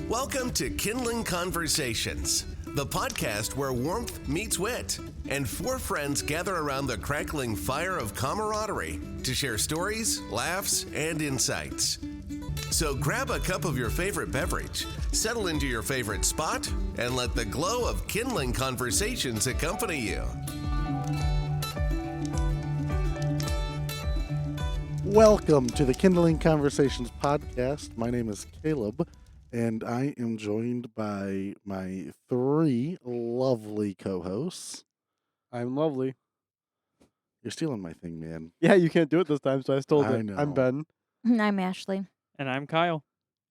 Welcome to Kindling Conversations, the podcast where warmth meets wit, and four friends gather around the crackling fire of camaraderie to share stories, laughs, and insights. So grab a cup of your favorite beverage, settle into your favorite spot, and let the glow of Kindling Conversations accompany you. Welcome to the Kindling Conversations podcast. My name is Caleb, and I am joined by my three lovely co-hosts. I'm lovely. You're stealing my thing, man. Yeah, you can't do it this time, so I stole I it. know. I'm Ben. I'm Ashley. And I'm Kyle.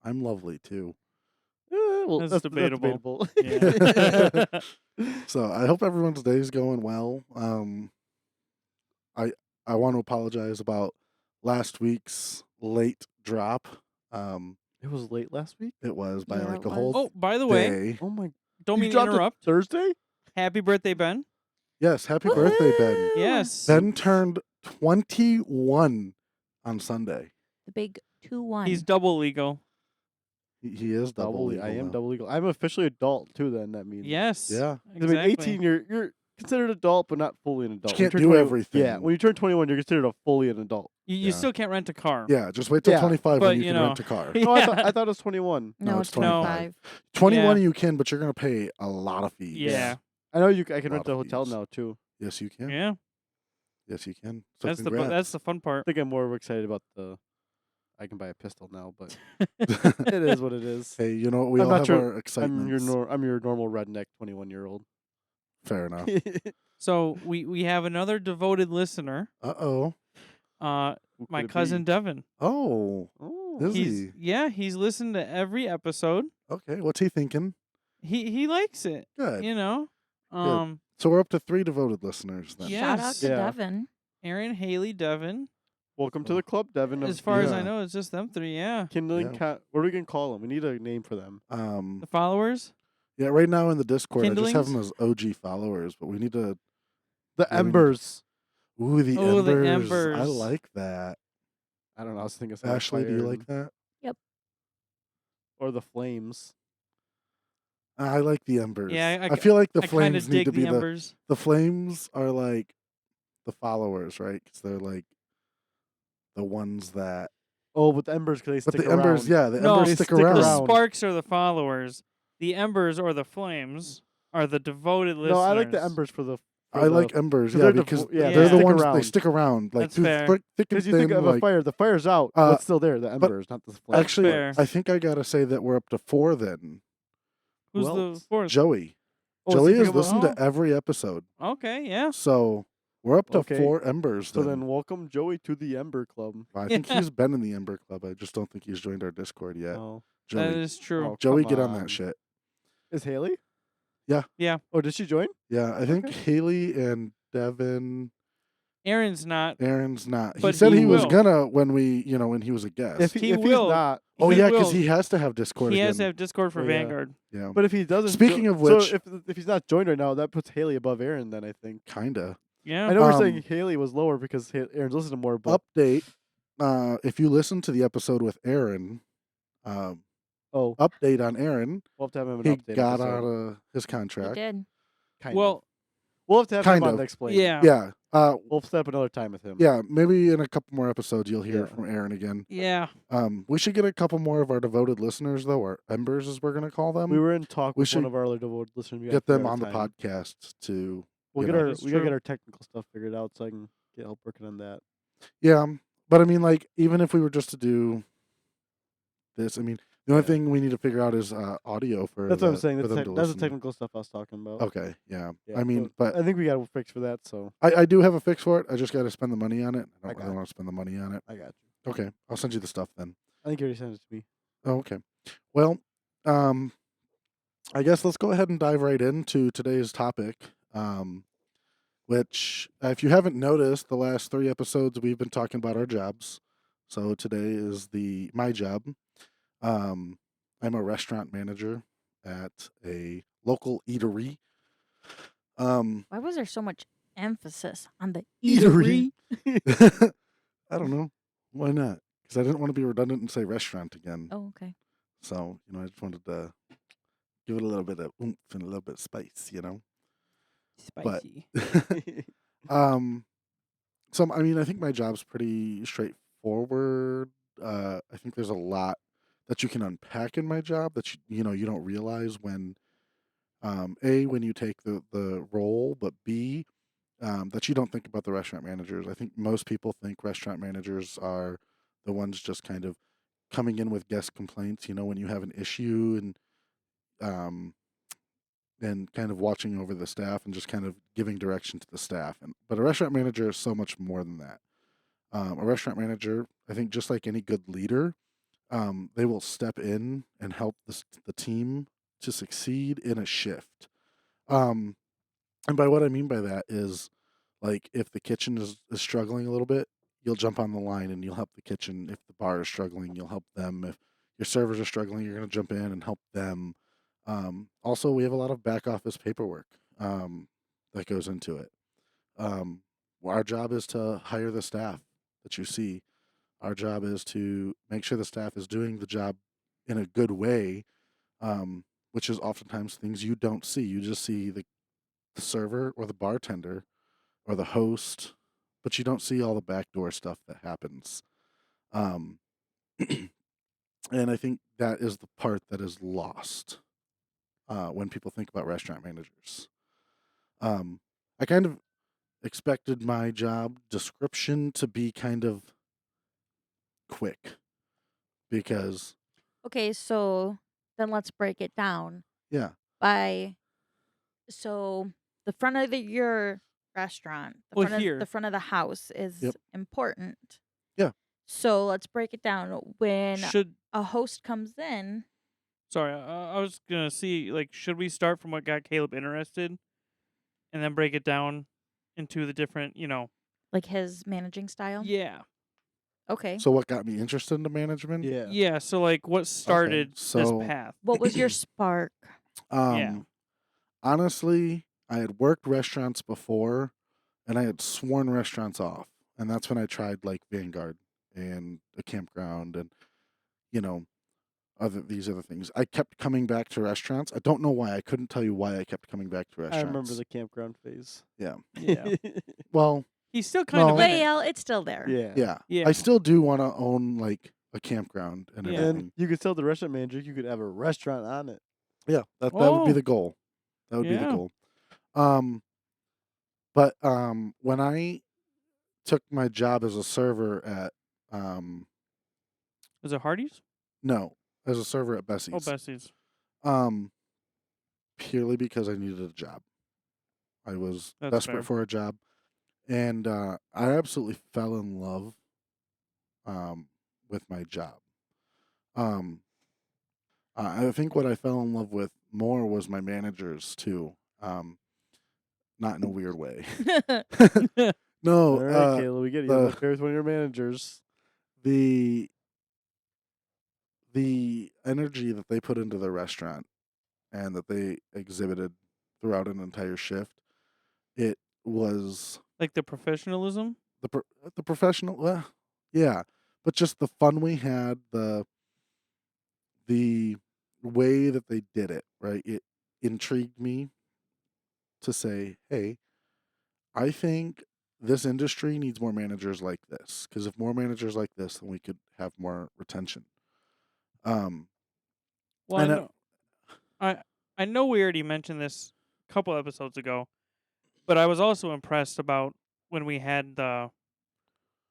I'm lovely, too. Well, That's debatable. Yeah. So I hope everyone's day is going well. I want to apologize about last week's late drop. It was late last week? It was by Yeah, like it a whole Oh, by the way, day. Oh my. don't You mean to dropped it interrupt. Thursday? Happy birthday, Ben. Yes, happy birthday, Ben. Yes. Ben turned 21 on Sunday. The big 2-1. He's double legal. He is double legal I am now. double legal. I'm officially adult too then, that means. Yes. Yeah. 'Cause I mean, 18, you're considered adult, but not fully an adult. You When can't turn do 21 everything. Yeah, when you turn 21, you're considered a fully an adult. You Yeah. still can't rent a car. Yeah, just wait till Yeah, 25 but, when you you can know. rent a car. No, I thought it was 21. No, no, it's it's 25. 21 Yeah. you can, but you're going to pay a lot of fees. Yeah. I know I can Lot rent the of hotel fees. now too. Yes, you can. Yeah. Yes, you can. So That's congrats. that's the fun I part. think I'm more excited about I can buy a pistol now, but it is what it is. Hey, you know what? We I'm all not have sure- our excitements. I'm your normal redneck 21-year-old. Fair enough. So we have another devoted listener, Uh-oh. my Who could it cousin be? Devin. Oh, Oh. Is He's he? he's listened to every episode. okay. What's he thinking? He likes it. Good. You know. So we're up to 3 devoted listeners then. Yeah. Shout out Yes. to Yeah. Devin. Aaron, Haley, Devin. Welcome to the club, Devin. As far as I Yeah. know, it's just them three. Yeah. Kindling Yeah. what are we gonna call them? We need a name for them. The followers. Yeah, right now in the Discord, I just have Kindlings? them as OG followers, but we need to... The Yeah, we need- Embers. Ooh, the Oh, embers. the I Embers. like that. I don't know. I was thinking something Ashley, do you fire like that? or the Flames. I like the embers. Yeah, I feel like the I kind of flames need dig to be the embers. the flames are like the followers, right? Because they're like the ones that. Oh, but the Embers because they But stick the around. embers, yeah, the No, embers they stick stick around. The around. sparks are the followers. The embers or the flames are the devoted listeners. No, I like the Embers for the. I like embers, 'cause yeah, they're because yeah, they're the stick ones they around. stick around, like That's through fair. thick and Because you thin. think of like, a fire, the fire's out. Uh, What's still there? The Embers, not the flames. actually, fair. I think I gotta say that we're up to 4 then. Who's Who the else? fourth? Joey, Oh, Joey so has you listened oh. to every episode, Okay, yeah. so we're up to Okay. 4 embers. So then then, welcome Joey to the Ember Club. I think he's been in the Ember Club. I just don't think he's joined our Discord yet. Oh, That Joey, is true. Oh, Joey, come get on on. that shit. is Haley? Yeah. Oh, did she join? Yeah, I think Okay. Haley and Devin. Aaron's not. Aaron's not. He But said he he was will. gonna when he was a guest. If He if will. he's not, oh he yeah, because will. he has to have Discord He again. has to have Discord for Oh, yeah. Vanguard. Yeah, but if he doesn't. Speaking of which- so if he's not joined right now, that puts Haley above Aaron. Then I think. kinda. Yeah. I know we're Um, saying Haley was lower because Aaron's listening to more, but Update. If you listen to the episode with Aaron, update on Aaron. we'll have to have him an He update. got episode. out of his He contract. did. Kind Well, of. We'll have to have kind him on of. to explain. yeah. Yeah. We'll set up another time with him. Yeah. Maybe in a couple more episodes you'll hear Yeah. from Aaron again. Yeah. We should get a couple more of our devoted listeners though, or embers as we're gonna call them. We were in talk We with one should of our other devoted listeners. We get gotta them figure out on a the time. podcast to. We'll you get know. our That's we gotta true. get our technical stuff figured out so I can get help working on that. Yeah, but I mean, like, even if we were just to do this, I mean, the only Yeah. thing we need to figure out is audio for. That's what I'm saying. for That's, them to that's the listen. technical stuff I was talking about. Okay, yeah. Yeah, I mean, so but I think we got a fix for that. So I do have a fix for it. I just got to spend the money on it. I I don't got really it. want to spend the money on it. I got you. Okay, I'll send you the stuff then. I think you already sent it to me. Oh, okay. Well, I guess let's go ahead and dive right into today's topic. Which, if you haven't noticed, the last 3 episodes we've been talking about our jobs. So today is my job. I'm a restaurant manager at a local eatery. Why was there so much emphasis on the Eatery. eatery? I don't know. Why not? Because I didn't want to be redundant and say restaurant again. Oh, okay. So, I just wanted to give it a little bit of oomph and a little bit of spice, But Spicy. um so I mean I think my job's pretty straightforward. I think there's a lot that you can unpack in my job that you don't realize when when you take the role, but B that you don't think about the restaurant managers. I think most people think restaurant managers are the ones just kind of coming in with guest complaints, when you have an issue um and kind of watching over the staff and just kind of giving direction to the staff. But a restaurant manager is so much more than that. A restaurant manager, I think, just like any good leader, they will step in and help the team to succeed in a shift. Um, and by what I mean by that is, like, if the kitchen is struggling a little bit, you'll jump on the line and you'll help the kitchen. If the bar is struggling, you'll help them. If your servers are struggling, you're going to jump in and help them. Also, we have a lot of back office paperwork that goes into it. Our job is to hire the staff that you see. Our job is to make sure the staff is doing the job in a good way, which is oftentimes things you don't see. You just see the server or the bartender or the host, but you don't see all the backdoor stuff that happens. Um, and I think that is the part that is lost when people think about restaurant managers. I kind of expected my job description to be kind of quick because, Okay, so then let's break it down yeah, by so the front of your restaurant, Well, the here, front of the house is yep, important. yeah, So let's break it down. When should a host comes in, sorry, I was gonna see like, should we start from what got Caleb interested, and then break it down into the different, like his managing style. yeah, Okay. So what got me interested into management? Yeah. yeah. So like, what Okay, started this so path? What was your spark? Yeah. um, honestly, I had worked restaurants before, and I had sworn restaurants off, and that's when I tried like Vanguard and a campground, and you know these other things. I kept coming back to restaurants. I don't know why. I couldn't tell you why I kept coming back to I remember restaurants. the campground phase. Yeah. Yeah. Well, He's still kind of no. in it. Well, it's still there. Yeah. Yeah. Yeah. I still do want to own like a campground and Yeah. And everything. you could tell the restaurant manager you could have a restaurant on it. Yeah, that would be Oh, the goal. That would be the yeah. goal. Um, but when I took my job as a server at Is it Hardee's? no, as a server at Oh, Bessie's, Bessie's. um, purely because I needed a job. I was That's desperate fair. for a job, and I absolutely fell in love with my job. Um, I think what I fell in love with more was my managers too. Not in a weird way. No, All right, Caleb, we get you. the Look, there's one of your managers. the the energy that they put into the restaurant and that they exhibited throughout an entire shift, it was Like the professionalism. the professional, yeah, but just the fun we had, the way that they did it, right? It intrigued me to say, hey, I think this industry needs more managers like this, because if more managers like this, then we could have more retention. Um, Well, and I know we already mentioned this a couple episodes ago, but I was also impressed about when we had the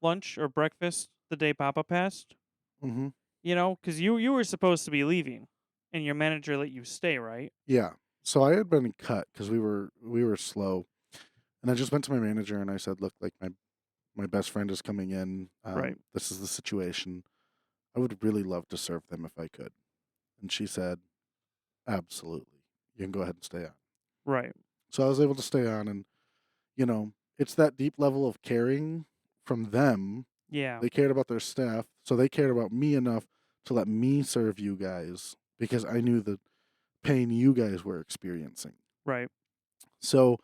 lunch or breakfast the day Papa passed. mhm, Because you were supposed to be leaving, and your manager let you stay, right? yeah. So I had been cut because we were slow, and I just went to my manager and I said, look, like my best friend is coming in. Right. This is the situation. I would really love to serve them if I could. And she said, absolutely. You can go ahead and stay on. Right. So I was able to stay on, and it's that deep level of caring from them. Yeah. They cared about their staff, so they cared about me enough to let me serve you guys because I knew the pain you guys were experiencing. Right. So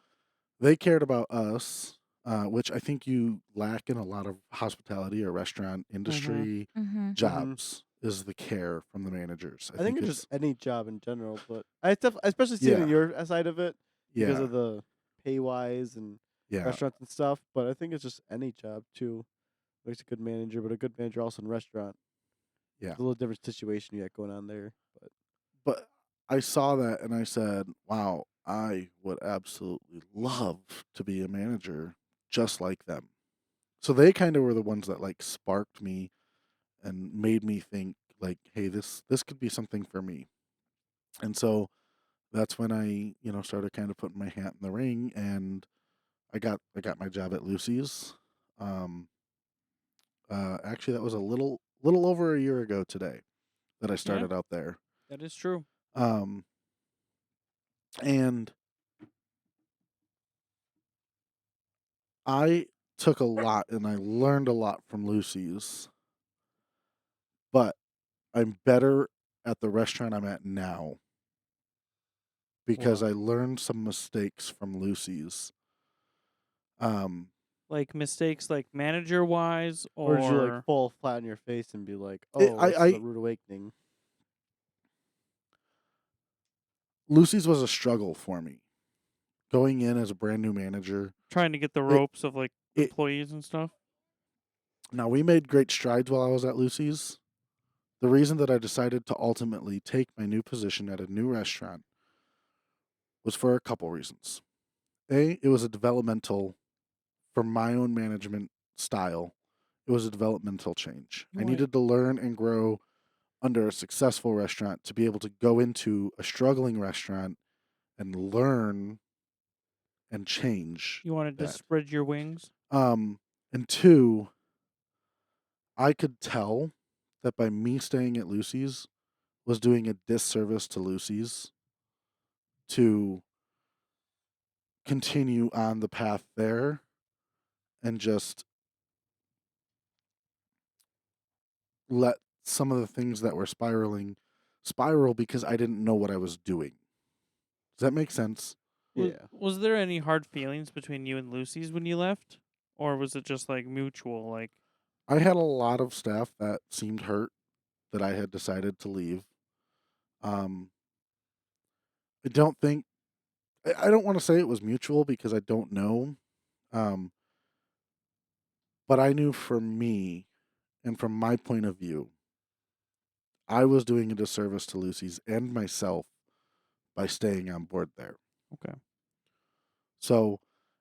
they cared about us, which I think you lack in a lot of hospitality or restaurant industry Mm-hmm. jobs. is the care from the managers. I think it's just any job in general, but especially Yeah. seeing your side of it because yeah, of the pay wise and yeah, restaurants and stuff. But I think it's just any job too makes a good manager, but a good manager also in restaurant. yeah. It's a little different situation you got going on there. But But I saw that and I said, wow, I would absolutely love to be a manager just like them. So they kind of were the ones that like sparked me and made me think like, hey, this could be something for me. And so that's when I, started kind of putting my hat in the ring, and I got my job at Lucy's. Um, actually, that was a little over a year ago today that I Yeah, started out there. that is true. Um, and I took a lot and I learned a lot from Lucy's, but I'm better at the restaurant I'm at now because Why? I learned some mistakes from Lucy's. Um, Like mistakes, like manager wise, Or did you like or fall flat on your face and be like, it, "Oh, I, this is I a rude awakening"? Lucy's was a struggle for me going in as a brand new manager. trying to get the It, ropes of like it employees and stuff. Now we made great strides while I was at Lucy's. The reason that I decided to ultimately take my new position at a new restaurant was for a couple reasons. A, it was a developmental for my own management style. It was a developmental change. I Right. needed to learn and grow under a successful restaurant to be able to go into a struggling restaurant and learn and change You wanted to that. spread your wings. And two, I could tell that by me staying at Lucy's was doing a disservice to Lucy's to continue on the path there and just let some of the things that were spiraling spiral because I didn't know what I was doing. Does that make sense? Was, Yeah. was there any hard feelings between you and Lucy's when you left, or was it just like mutual? Like, I had a lot of staff that seemed hurt that I had decided to leave. Um, I don't think I don't want to say it was mutual because I don't know. Um, but I knew for me and from my point of view, I was doing a disservice to Lucy's and myself by staying on board there. okay, So,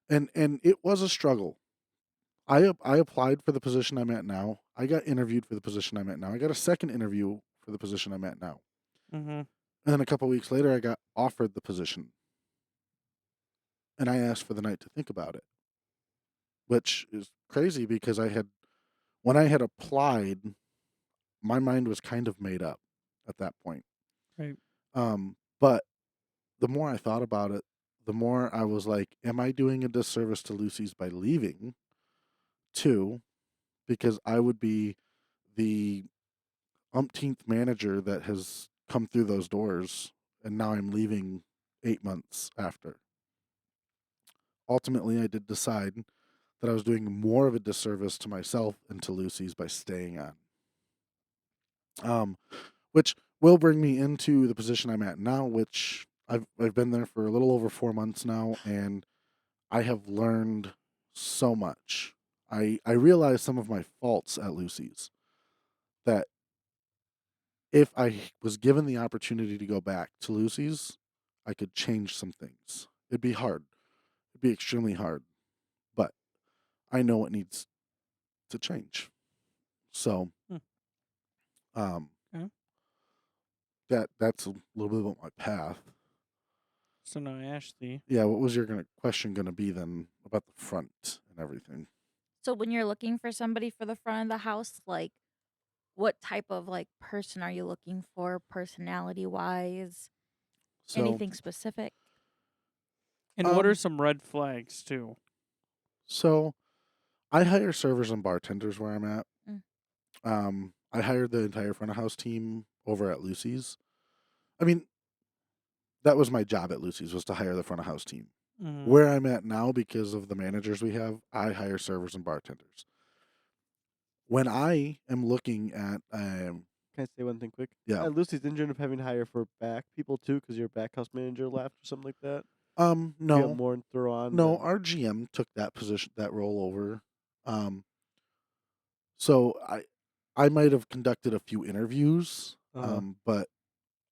and it was a struggle. I applied for the position I'm at now. I got interviewed for the position I'm at now. I got a second interview for the position I'm at now. mm-hmm. And then a couple weeks later, I got offered the position. And I asked for the night to think about it, which is crazy because when I had applied, my mind was kind of made up at that point. Right. But the more I thought about it, the more I was like, am I doing a disservice to Lucy's by leaving? Two, because I would be the umpteenth manager that has come through those doors, and now I'm leaving 8 months after. Ultimately, I did decide that I was doing more of a disservice to myself and to Lucy's by staying on. Which will bring me into the position I'm at now, which I've been there for a little over 4 months now, and I have learned so much. I realized some of my faults at Lucy's that if I was given the opportunity to go back to Lucy's, I could change some things. It'd be hard. It'd be extremely hard, but I know it needs to change. So, Hmm. um, Okay. that's a little bit about my path. So now, Ashley, Yeah, what was your question gonna be then about the front and everything? So when you're looking for somebody for the front of the house, like what type of like person are you looking for personality wise? So, Anything specific? and what are um, some red flags too? so I hire servers and bartenders where I'm at. Mm. I hired the entire front of house team over at Lucy's. I mean, that was my job at Lucy's, was to hire the front of house team. Mm-hmm. Where I'm at now, because of the managers we have, I hire servers and bartenders. When I am looking at Can I say one thing quick? Yeah. Lucy's didn't you end up having to hire for back people too because your back house manager left or something like that? You have No, more to throw on. no. Than, Our GM took that position, that role over. Um, so I might have conducted a few interviews. But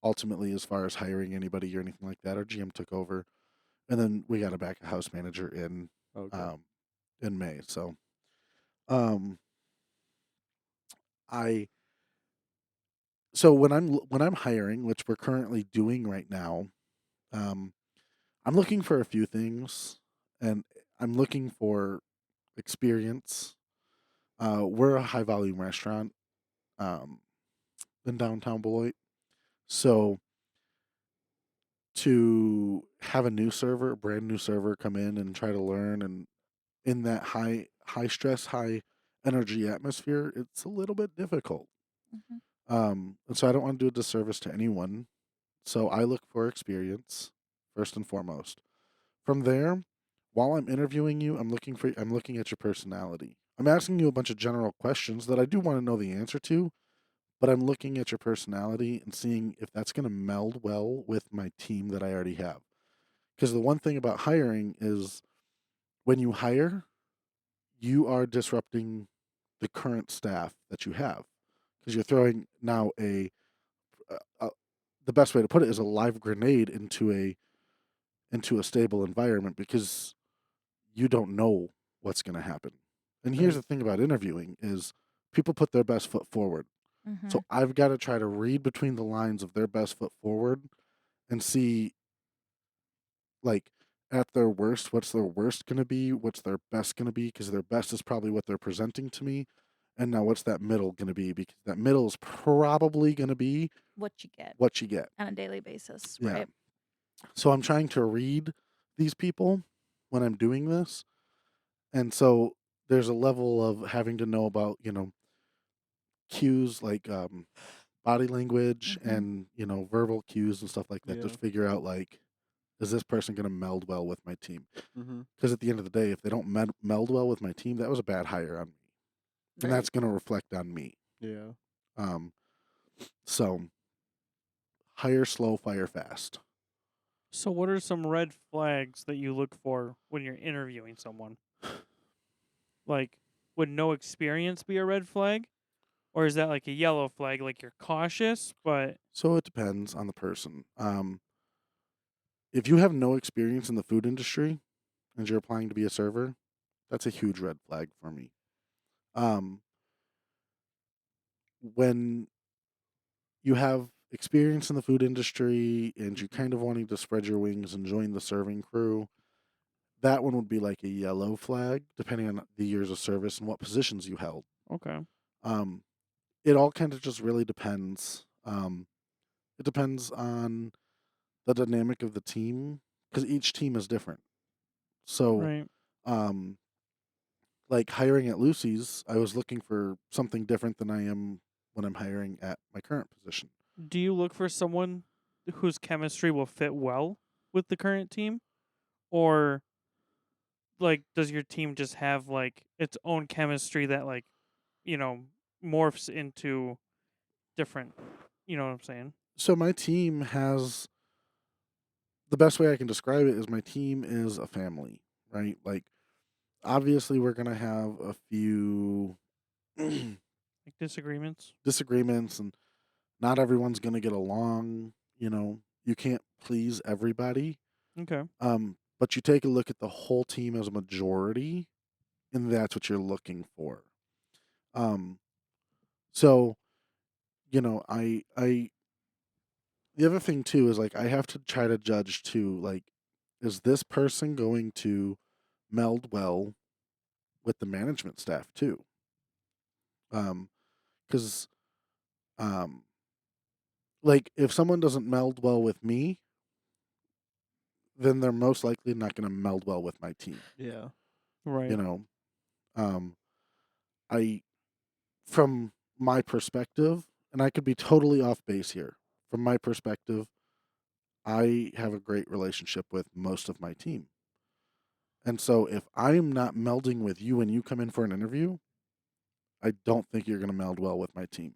ultimately, as far as hiring anybody or anything like that, our GM took over, and then we got a back house manager okay. in May. So, um, I so when I'm hiring, which we're currently doing right now, um, I'm looking for a few things, and I'm looking for experience. We're a high volume restaurant um, in downtown Beloit, so to have a new server, a brand new server, come in and try to learn, and in that high stress, high energy atmosphere, it's a little bit difficult. Mhm. And so I don't want to do a disservice to anyone. So I look for experience first and foremost. From there, while I'm interviewing you, I'm looking at your personality. I'm asking you a bunch of general questions that I do want to know the answer to, but I'm looking at your personality and seeing if that's going to meld well with my team that I already have. Because the one thing about hiring is when you hire, you are disrupting the current staff that you have because you're throwing now a the best way to put it is a live grenade into a stable environment because you don't know what's going to happen. And here's Right. the thing about interviewing is people put their best foot forward. So Mhm. I've got to try to read between the lines of their best foot forward and see, like, at their worst, what's their worst going to be, what's their best going to be, because their best is probably what they're presenting to me. And now what's that middle going to be? Because that middle is probably going to be What you get what you get. on a daily basis, Yeah. right? So I'm trying to read these people when I'm doing this. And so there's a level of having to know about, cues like body language Mhm. and, verbal cues and stuff like that. Yeah. Just figure out, like, is this person going to meld well with my team? Mm-hmm. Because at the end of the day, if they don't meld well with my team, that was a bad hire on me. And Right. that's going to reflect on me. Yeah. Um, so hire slow, fire fast. So, what are some red flags that you look for when you're interviewing someone? Like, would no experience be a red flag? Or is that like a yellow flag, like you're cautious, but So it depends on the person. If you have no experience in the food industry and you're applying to be a server, that's a huge red flag for me. Um, when you have experience in the food industry and you're Mm-hmm. kind of wanting to spread your wings and join the serving crew, that one would be like a yellow flag, depending on the years of service and what positions you held. okay. Um, it all kind of just really depends. It depends on the dynamic of the team because each team is different. So, Right. um, like hiring at Lucy's, I was looking for something different than I am when I'm hiring at my current position. Do you look for someone whose chemistry will fit well with the current team? Or like does your team just have like its own chemistry that like, you know, morphs into different, you know what I'm saying? So my team has the best way I can describe it is my team is a family, right? Like obviously we're gonna have a few Like disagreements? disagreements and not everyone's gonna get along. You can't please everybody. Okay. But you take a look at the whole team as a majority, and that's what you're looking for. Um, so I the other thing too is like I have to try to judge too, like, is this person going to meld well with the management staff too? Because um, like if someone doesn't meld well with me, then they're most likely not going to meld well with my team. Yeah. You Right. know, um, I from my perspective, and I could be totally off base here. From my perspective, I have a great relationship with most of my team. And so if I'm not melding with you when you come in for an interview, I don't think you're going to meld well with my team.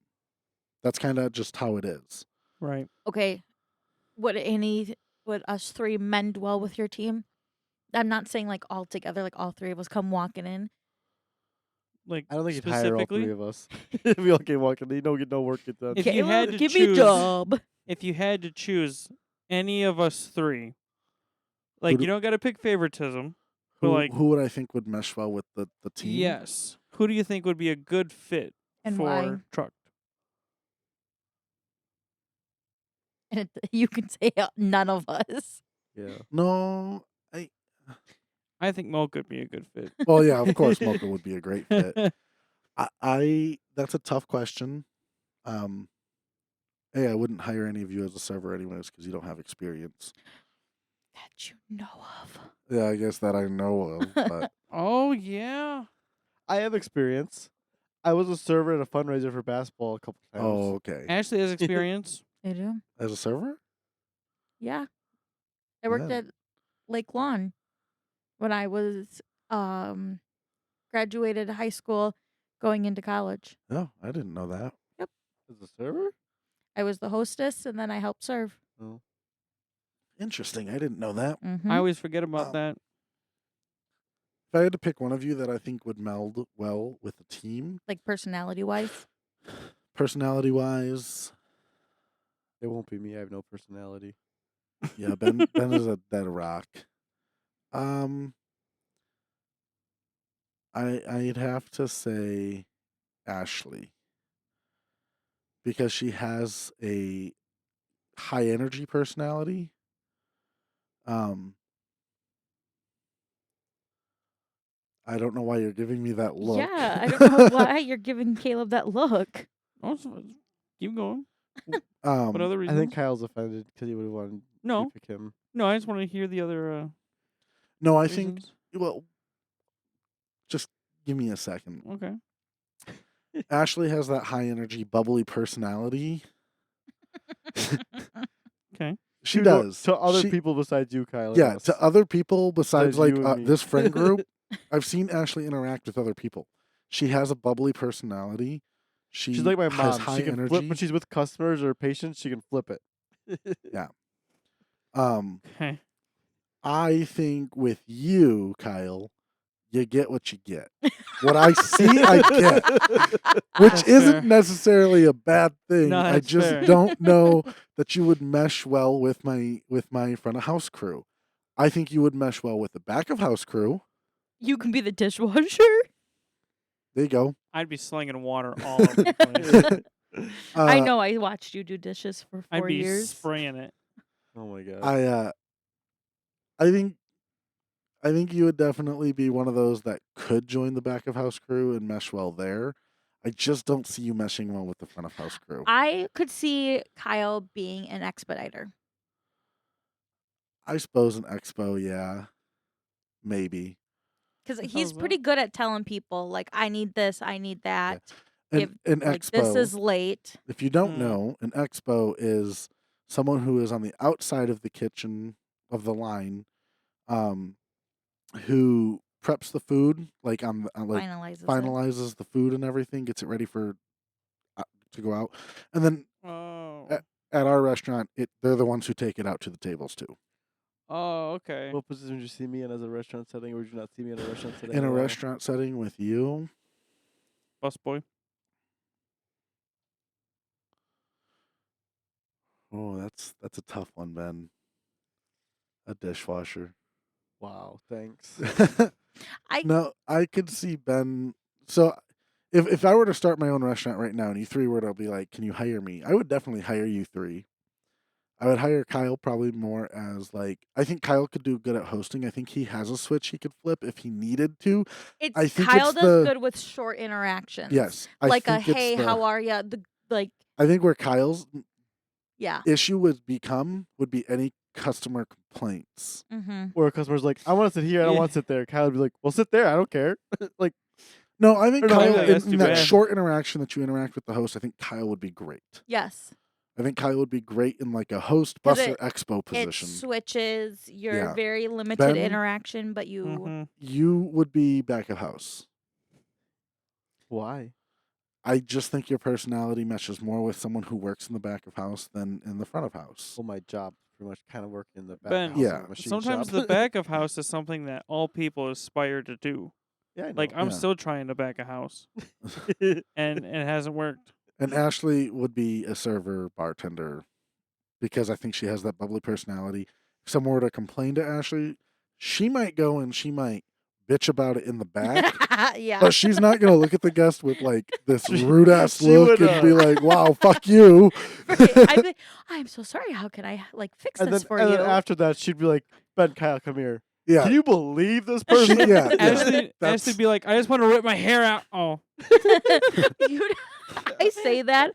That's kind of just how it is. Right. Okay. Would us three mend well with your team? I'm not saying like all together, like all three of us come walking in. Like I don't think you'd hire all specifically, three of us. If we all came walking, you don't get no work get done. If you had to give me a choose- job. if you had to choose any of us three, like do- you don't got to pick favoritism, but Who like who would I think would mesh well with the team? yes, who do you think would be a good fit And for why? Truck? And you can say none of us. Yeah. No, I think Mo could be a good fit. well, yeah, of course, Mocha would be a great fit. I that's a tough question. Hey, I wouldn't hire any of you as a server anyways because you don't have experience. That you know of. Yeah, I guess that I know of, but Oh yeah. I have experience. I was a server at a fundraiser for basketball a couple times. oh, okay. Ashley has experience. They do? As a server? Yeah. I worked Yeah. at Lake Lawn when I was graduated high school going into college. No, I didn't know that. As a server? I was the hostess and then I helped serve. Oh. Interesting. I didn't know that. Mm-hmm. I always forget about Wow. that. If I had to pick one of you that I think would meld well with the team, Like personality wise. personality wise, It won't be me. I have no personality. yeah, Ben is a dead rock. I'd have to say Ashley because she has a high energy personality. I don't know why you're giving me that look. Yeah, I don't know why you're giving Caleb that look. Also, keep going. What um, other I reasons? think Kyle's offended because he would have wanted No. to pick him. No, I just want to hear the other no, I think reasons. well, just give me a second. Okay. Ashley has that high energy, bubbly personality. Okay. She To no- does. To other She- people besides you, Kyle. and Yeah, us. to other people besides Besides like you and me. this friend group, I've seen Ashley interact with other people. She has a bubbly personality. She's like my has mom. high She can energy. flip when she's with customers or patients. She can flip it. Okay. I think with you, Kyle, you get what you get. What I see, I get, which That's isn't fair. necessarily a bad thing. No, I that's just fair. don't know that you would mesh well with my front of house crew. I think you would mesh well with the back of house crew. You can be the dishwasher. There you go. I'd be slinging water all over the place. I Uh, know I watched you do dishes for 4 I'd be years. spraying it. Oh my god. I think you would definitely be one of those that could join the back of house crew and mesh well there. I just don't see you meshing well with the front of house crew. I could see Kyle being an expediter. I suppose an expo, yeah, maybe. Because That he's sounds pretty good at telling people, like, I need this, I need that. An Like, expo. this is late. If you don't Mm. know, an expo is someone who is on the outside of the kitchen of the line, who preps the food, like Finalizes it. finalizes the food and everything, gets it ready for to go out, and then Oh. at our restaurant, they're the ones who take it out to the tables too. Oh, okay. What position would you see me in as a restaurant setting, or would you not see me in a restaurant setting? In at a all? restaurant setting with you, Busboy. oh, that's a tough one, Ben. A dishwasher. Wow, thanks. No, I could see Ben. So, if I were to start my own restaurant right now, and you three were to be like, "Can you hire me?" I would definitely hire you three. I would hire Kyle probably more as like I think Kyle could do good at hosting. I think he has a switch he could flip if he needed to. I think Kyle it's does the- good with short interactions. Yes, I Like think it's hey, the- how are ya? I think where Kyle's Yeah. issue would be any customer complaints. Mm-hmm. Or a customer's like, I want to sit here, I don't Yeah. want to sit there. Kyle would be like, well, sit there, I don't care. Like, No, I think Or no, Kyle yeah, that's in too that bad. short interaction that you interact with the host, I think Kyle would be great. Yes. I think Kyle would be great in like a host 'Cause bus or it- expo It position. switches your Yeah. very limited Ben- interaction, but you Mhm. You would be back of house. why? I just think your personality meshes more with someone who works in the back of house than in the front of house. Well, my job pretty much kind of working in the back Ben, of house Yeah. of a machine sometimes shop. the back of house is something that all people aspire to do. Yeah, I know. Like I'm Yeah. still trying to back a house, and it hasn't worked. And Ashley would be a server bartender because I think she has that bubbly personality. If someone were to complain to Ashley, she might go and she might bitch about it in the back, Yeah. but she's not going to look at the guest with like this rude ass she look would, and be like, wow, fuck you. Right. I'd be, I'm so sorry. How can I like fix and this then, for and you? then after that, she'd be like, Ben, Kyle, come here. Yeah. Can you believe this She- person? yeah, yeah. Ashley that's- would be like, I just want to rip my hair out. Oh, You- I say that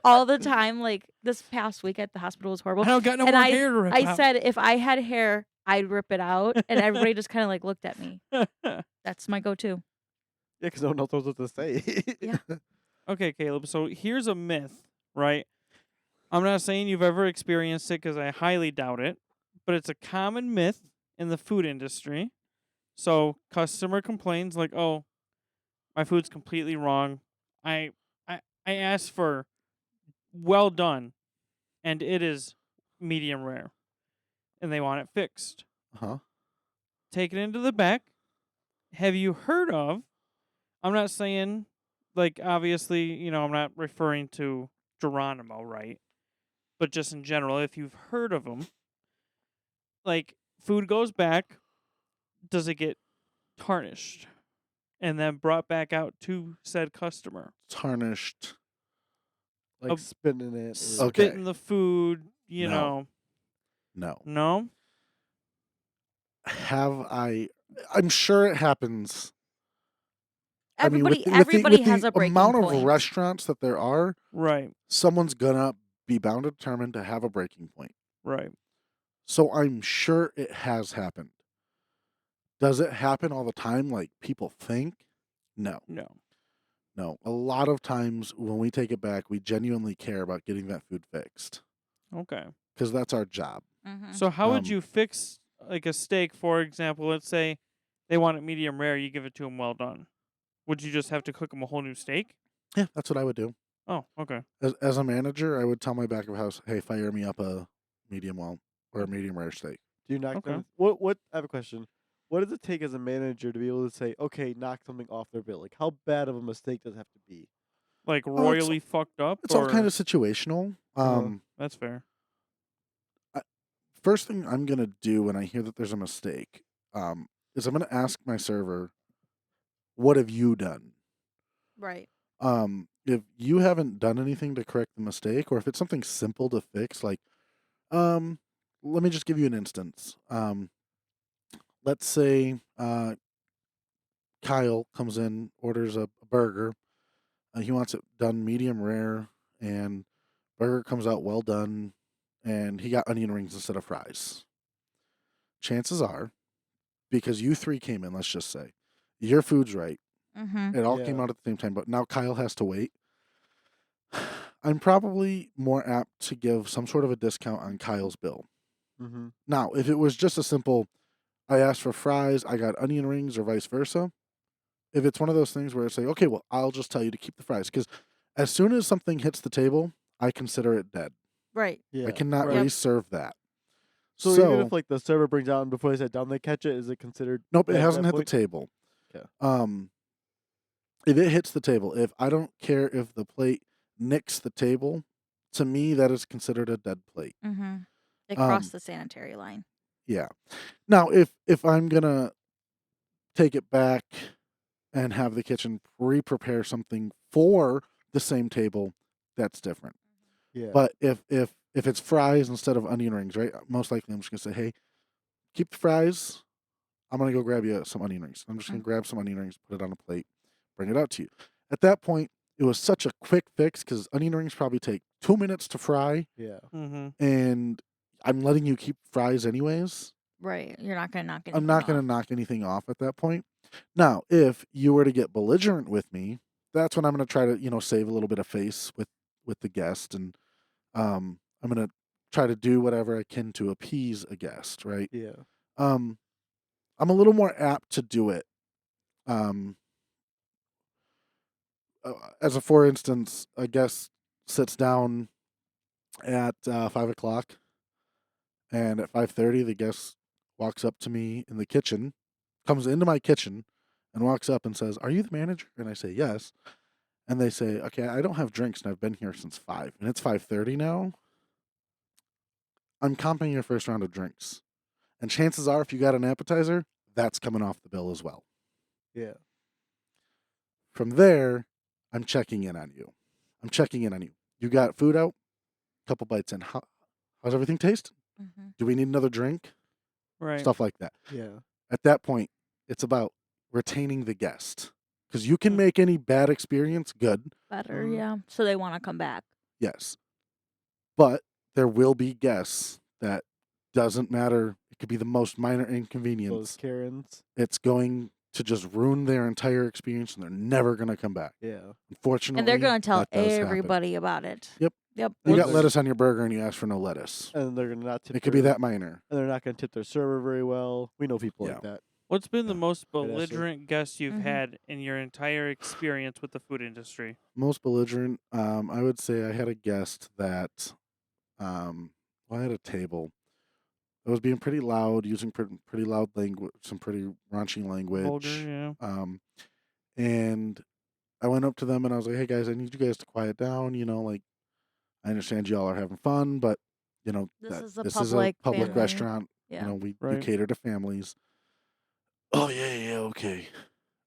all the time. Like this past week at the hospital was horrible. I don't got no And more I- hair to rip I out. said if I had hair, I'd rip it out, and everybody just kind of like looked at me. That's my go-to. Yeah, because no one else knows what to say. Yeah. Okay, Caleb. So here's a myth, right? I'm not saying you've ever experienced it because I highly doubt it, but it's a common myth in the food industry. So customer complains like, "Oh, my food's completely wrong. I I asked for well done, and it is medium rare, and they want it fixed. Huh? Take it into the back. Have you heard of? I'm not saying like obviously, I'm not referring to Geronimo, right? But just in general, if you've heard of them, like food goes back, does it get tarnished and then brought back out to said customer? Tarnished. like Of spinning it. Okay. Spit in the food, you No. know. No. No? Have I? I'm sure it happens. I mean, Everybody, with the, everybody with the, has with a the breaking amount point. of restaurants that there are, Right, someone's gonna be bound and determined to have a breaking point. right. So I'm sure it has happened. Does it happen all the time like people think? No. No. No. A lot of times when we take it back, we genuinely care about getting that food fixed Okay. because that's our job. Mhm. So how would Um, you fix like a steak, for example? Let's say they want it medium rare, you give it to them well done. Would you just have to cook them a whole new steak? Yeah, that's what I would do. Oh, okay. As a manager, I would tell my back of house, hey, fire me up a medium well or a medium rare steak. Do you knock Okay. them? What? I have a question. What does it take as a manager to be able to say, okay, knock something off their bill? Like, how bad of a mistake does it have to be? Like it's- royally fucked up? It's all kind or- of situational. That's fair. First thing I'm gonna do when I hear that there's a mistake, is I'm gonna ask my server, what have you done? Right. If you haven't done anything to correct the mistake, or if it's something simple to fix, like, let me just give you an instance. Let's say Kyle comes in, orders a burger. He wants it done medium rare, and burger comes out well done, and he got onion rings instead of fries. Chances are, because you three came in, let's just say, your food's right. Mm-hmm. It all came Yeah. out at the same time, but now Kyle has to wait. I'm probably more apt to give some sort of a discount on Kyle's bill. Mm-hmm. Now, if it was just a simple, I asked for fries, I got onion rings, or vice versa, if it's one of those things where it's like, okay, well, I'll just tell you to keep the fries, because as soon as something hits the table, I consider it dead. Right. Yeah. I cannot right. reserve that. So even if like the server brings out and before they sit down they catch it, is it considered? nope, it bad at hasn't that hit the point? table. Okay. If it hits the table, if I don't care if the plate nicks the table, to me that is considered a dead plate. Mm-hmm. They Um, cross the sanitary line. Yeah. Now, if I'm gonna take it back and have the kitchen pre-prepare something for the same table, that's different. Yeah. But if it's fries instead of onion rings, right? Most likely, I'm just gonna say, hey, keep the fries. I'm gonna go grab you some onion rings. I'm just gonna grab some onion rings, put it on a plate, bring it out to you. At that point, it was such a quick fix because onion rings probably take 2 minutes to fry, yeah. Mm-hmm. and I'm letting you keep fries anyways. Right. You're not gonna knock it. I'm not gonna knock anything off at that point. Now, if you were to get belligerent with me, that's when I'm gonna try to save a little bit of face with the guest, and I'm gonna try to do whatever I can to appease a guest, right? Yeah. I'm a little more apt to do it as a for instance, a guest sits down at 5 o'clock, and at 5:30, the guest walks up to me in the kitchen, comes into my kitchen, and walks up and says, "Are you the manager?" And I say, "Yes." And they say, "Okay, I don't have drinks, and I've been here since 5, and it's 5:30 now. I'm comping your first round of drinks, and chances are, if you got an appetizer, that's coming off the bill as well. Yeah. From there, I'm checking in on you. You got food out, couple bites in. How's everything taste? Mm-hmm. Do we need another drink? Right. Stuff like that. Yeah. At that point, it's about retaining the guest, because you can Hmm. make any bad experience good, Better, Mhm. yeah. So they want to come back. yes, but there will be guests that doesn't matter. It could be the most minor Those inconvenience. Karens. It's going to just ruin their entire experience, and they're never going to come back. Yeah. Unfortunately, And they're going to tell that does happen. everybody about it. Yep. Yep. You got What's- lettuce on your burger, and you ask for no lettuce. And they're gonna not tip. It could be their- that minor. And they're not gonna tip their server very well. We know people like that. What's been the Yeah. most Ashley. belligerent guest you've Mhm. had in your entire experience with the food industry? Most belligerent, I would say I had a guest that, well, I had a table that was being pretty loud, using pretty loud language, some pretty raunchy language. Vulgar, yeah. And I went up to them and I was like, "Hey guys, I need you guys to quiet down. Like, I understand y'all are having fun, but This is a this public is a public family. restaurant. Yeah. We Right. cater to families." Oh yeah, okay.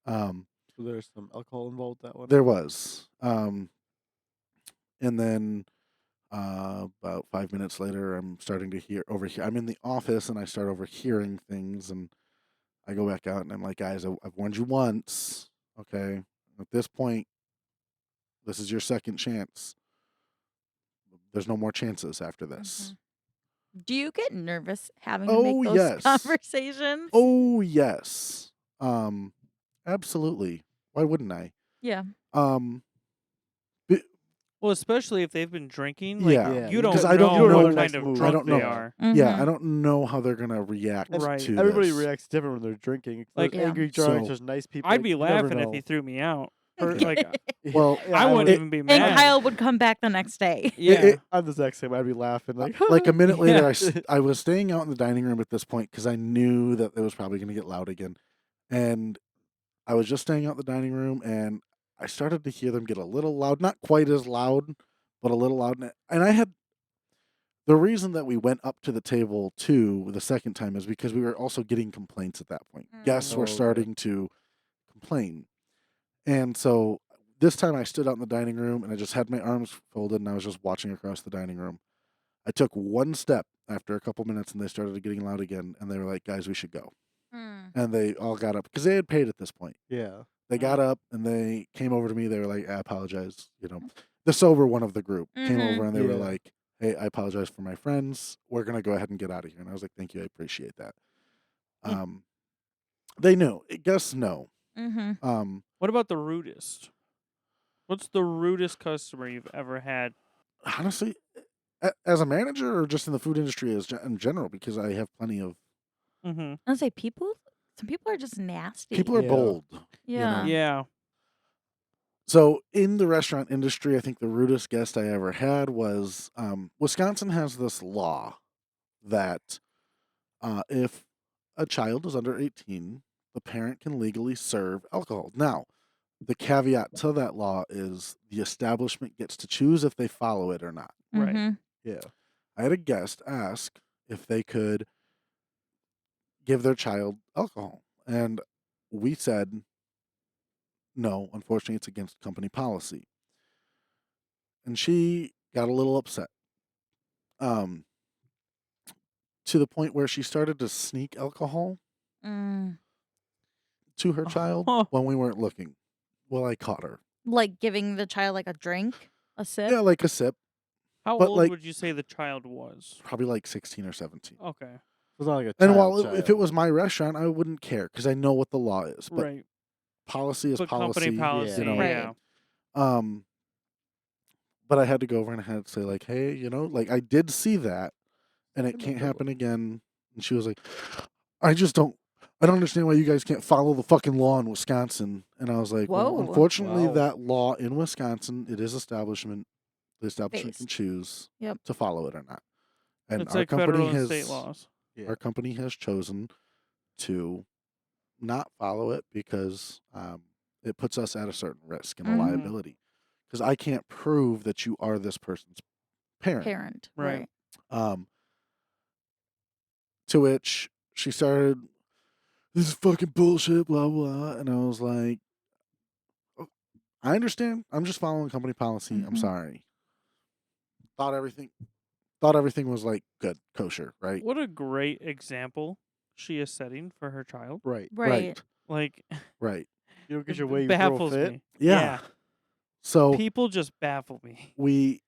So there's some alcohol involved with that one. There was. And then about 5 minutes later, I'm starting to overhear. I'm in the office and I start overhearing things, and I go back out and I'm like, "Guys, I've warned you once. Okay, at this point, this is your second chance. There's no more chances after this." Mhm. Do you get nervous having to make Oh, those yes. conversations? Oh yes, absolutely. Why wouldn't I? Yeah. Well, especially if they've been drinking. Yeah. Like, Yeah, you don't because know I don't know what their kind next of move. I drunk don't they know. are. Yeah, I Mhm. don't know how they're gonna react Right. to Everybody this. reacts different when they're drinking. Like- There's Yeah. angry drunks. So- There's nice people. I'd like, be you never laughing if know. he threw me out. Or, Yeah. like, Well, I wouldn't it- even be And mad. Kyle would come back the next day. Yeah. I'm the exact same. I'd be laughing like. like a minute later, Yeah. I was staying out in the dining room at this point because I knew that it was probably going to get loud again, and I was just staying out in the dining room, and I started to hear them get a little loud, not quite as loud, but a little loud. And I had the reason that we went up to the table too the second time is because we were also getting complaints at that point. Guests Oh, were okay. starting to complain, and so this time I stood out in the dining room and I just had my arms folded and I was just watching across the dining room. I took one step after a couple minutes and they started getting loud again, and they were like, "Guys, we should go." Mm. And they all got up because they had paid at this point. Yeah. They got up and they came over to me. They were like, "I apologize." The sober one of the group came Mhm. over and they were Yeah. like, "Hey, I apologize for my friends. We're gonna go ahead and get out of here." And I was like, "Thank you, I appreciate that." They knew. Guests know. Mm-hmm. What about the rudest? What's the rudest customer you've ever had? Honestly, as a manager or just in the food industry in general, because I have plenty of Mm-hmm. I'll say some people are just nasty. people are Yeah. bold. Yeah. Yeah. So in the restaurant industry, I think the rudest guest I ever had was Wisconsin has this law that if a child is under 18, the parent can legally serve alcohol. Now, the caveat to that law is the establishment gets to choose if they follow it or not. Right. Mhm. Yeah. I had a guest ask if they could give their child alcohol, and we said no, unfortunately it's against company policy. And she got a little upset. To the point where she started to sneak alcohol Mm. to her child when we weren't looking. Well, I caught her. Like giving the child like a drink, a sip. Yeah, like a sip, How But, old like- would you say the child was? probably like 16 or 17. Okay. It's not like a And child, while if it child. was my restaurant, I wouldn't care because I know what the law is. But Right. policy is But policy. company policy, You know. Right. yeah. But I had to go over and I had to say like, hey, like I did see that, and it No can't problem. happen again. And she was like, I I don't understand why you guys can't follow the fucking law in Wisconsin. And I was like, well, Whoa. unfortunately, Wow. that law in Wisconsin, it is establishment. The establishment can Based. choose Yep. to follow it or not. And It's our like company federal and has state laws. Yeah. our company has chosen to not follow it because it puts us at a certain risk and a Mhm. liability. Because I can't prove that you are this person's parent. Parent. Right. Um, to which she started, this is fucking bullshit, blah, blah. And I was like, "Oh, I understand. I'm just following company policy. I'm Mhm. sorry. Thought everything was like good, kosher, right? What a great example she is setting for her child. Right. Right. Like, Right. You don't get it your way, you throw a baffles fit. me. Yeah. So People just baffle me. we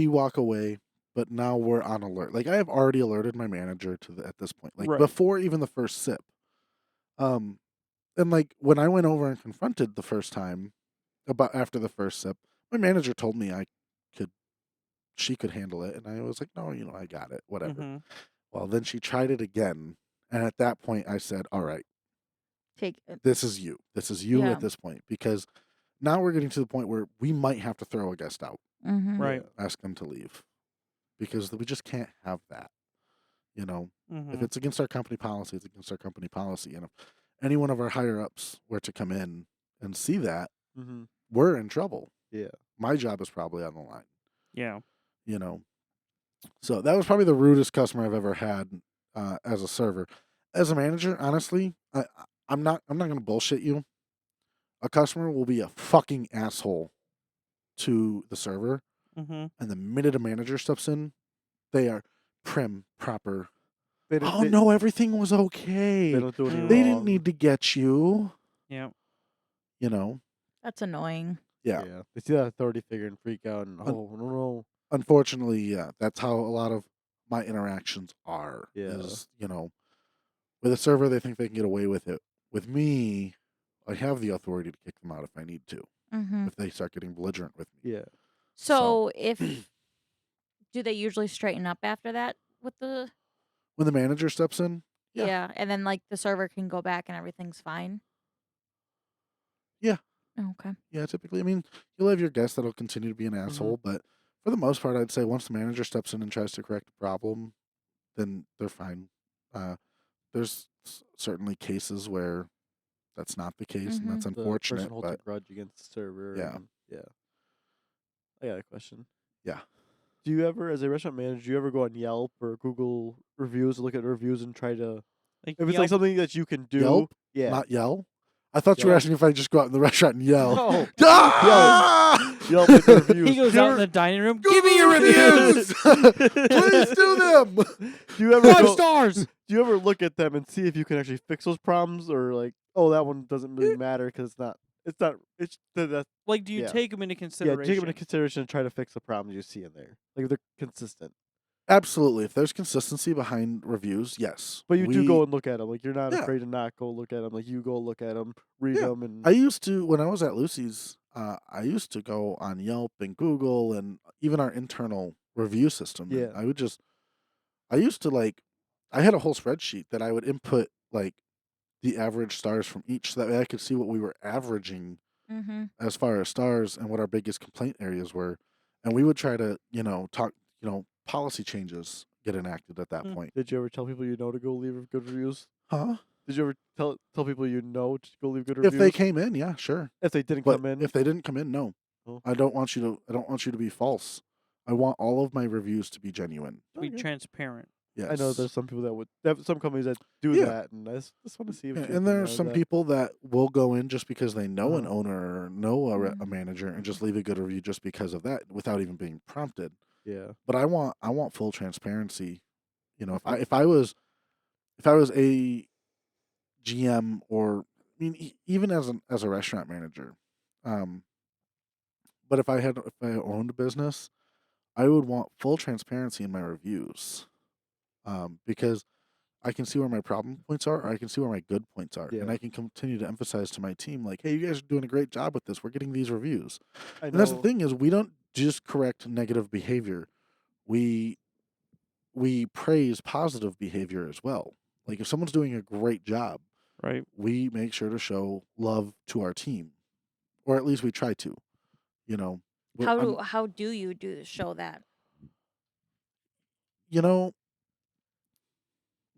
walk away, but now we're on alert. Like I have already alerted my manager at this point, like Right. before even the first sip. And like when I went over and confronted the first time about after the first sip, my manager told me she could handle it, and I was like, no, I got it, whatever. Mhm. Well, then she tried it again, and at that point I said, all right, Take it. this is you Yeah. at this point, because now we're getting to the point where we might have to throw a guest out, Mm-hmm. Right. ask them to leave, because we just can't have that. If Mhm. it's against our company policy, it's against our company policy. And if any one of our higher ups were to come in and see that, Mm-hmm. we're in trouble. Yeah. My job is probably on the line. Yeah. So that was probably the rudest customer I've ever had as a server. As a manager, honestly, I'm not gonna bullshit you. A customer will be a fucking asshole to the server, Mhm. and the minute a manager steps in, they are prim, proper. They don't, Oh no, everything was okay. They don't do any They They wrong. didn't need to get you. Yeah. That's annoying. Yeah. They see that authority figure and freak out and no. Unfortunately, yeah, that's how a lot of my interactions are. Yeah. Is with a server, they think they can get away with it. With me, I have the authority to kick them out if I need to. Mm-hmm. If they start getting belligerent with me. Yeah. So if do they usually straighten up after that with the When the manager steps in, Yeah. yeah, and then like the server can go back and everything's fine? Yeah. Oh, okay. yeah, typically, I mean, you'll have your guest that'll continue to be an asshole, but for the most part, I'd say once the manager steps in and tries to correct the problem, then they're fine. There's certainly cases where that's not the case, and that's The person unfortunate. holds a But grudge against the server. Yeah. and- yeah. I got a question. Yeah. Do you ever, as a restaurant manager, do you ever go on Yelp or Google reviews, look at reviews, and try to, Like, if it's like something that you can do? Yelp? Yeah. Not yell. I thought you were Yelp. asking if I just go out in the restaurant and yell. No. Ah! Yelp with the reviews. he goes Do you out in ever- the dining room. Give Give me me your reviews. Please do them. Do you ever 5 go, stars. do you ever look at them and see if you can actually fix those problems, or like, oh, that one doesn't really matter because that's Like, do you Yeah. take them into yeah, consideration? take them into consideration and try to fix the problems you see in there. Like if they're consistent. Absolutely. If there's consistency behind reviews, yes. But you do go and look at them. Like you're not Yeah. afraid to not go look at them. Like you go look at them, read Yeah. them, and I used to, when I was at Lucy's, I used to go on Yelp and Google and even our internal review system. and Yeah. I used to I had a whole spreadsheet that I would input the average stars from each so that way I could see what we were averaging Mm-hmm. as far as stars and what our biggest complaint areas were. And we would try to, talk, policy changes get enacted at that Hmm. point. did you ever tell people you know to go leave good reviews? Huh? Did you ever tell people you know to go leave good If reviews? they came in, yeah, sure. If they didn't But come in, if they didn't come in, no. Oh. I don't want you to be false. I want all of my reviews to be genuine. Be Okay. transparent. Yes. I know there's some people some companies that do Yeah. that, and I just want to see if Yeah, you and can there are know some that. people that will go in just because they know an Uh-huh. owner or know a Mhm. manager and just leave a good review just because of that without even being prompted. Yeah. But I want full transparency. Okay. If I was a GM or I mean even as a restaurant manager, but if I owned a business, I would want full transparency in my reviews, because I can see where my problem points are, or I can see where my good points are, and Yeah. I can continue to emphasize to my team, like, "Hey, you guys are doing a great job with this. We're getting these reviews." I And that's the know- thing is, we don't just correct negative behavior. We praise positive behavior as well. Like if someone's doing a great job, Right. we make sure to show love to our team, or at least we try to. You know, How do you do show that? you know,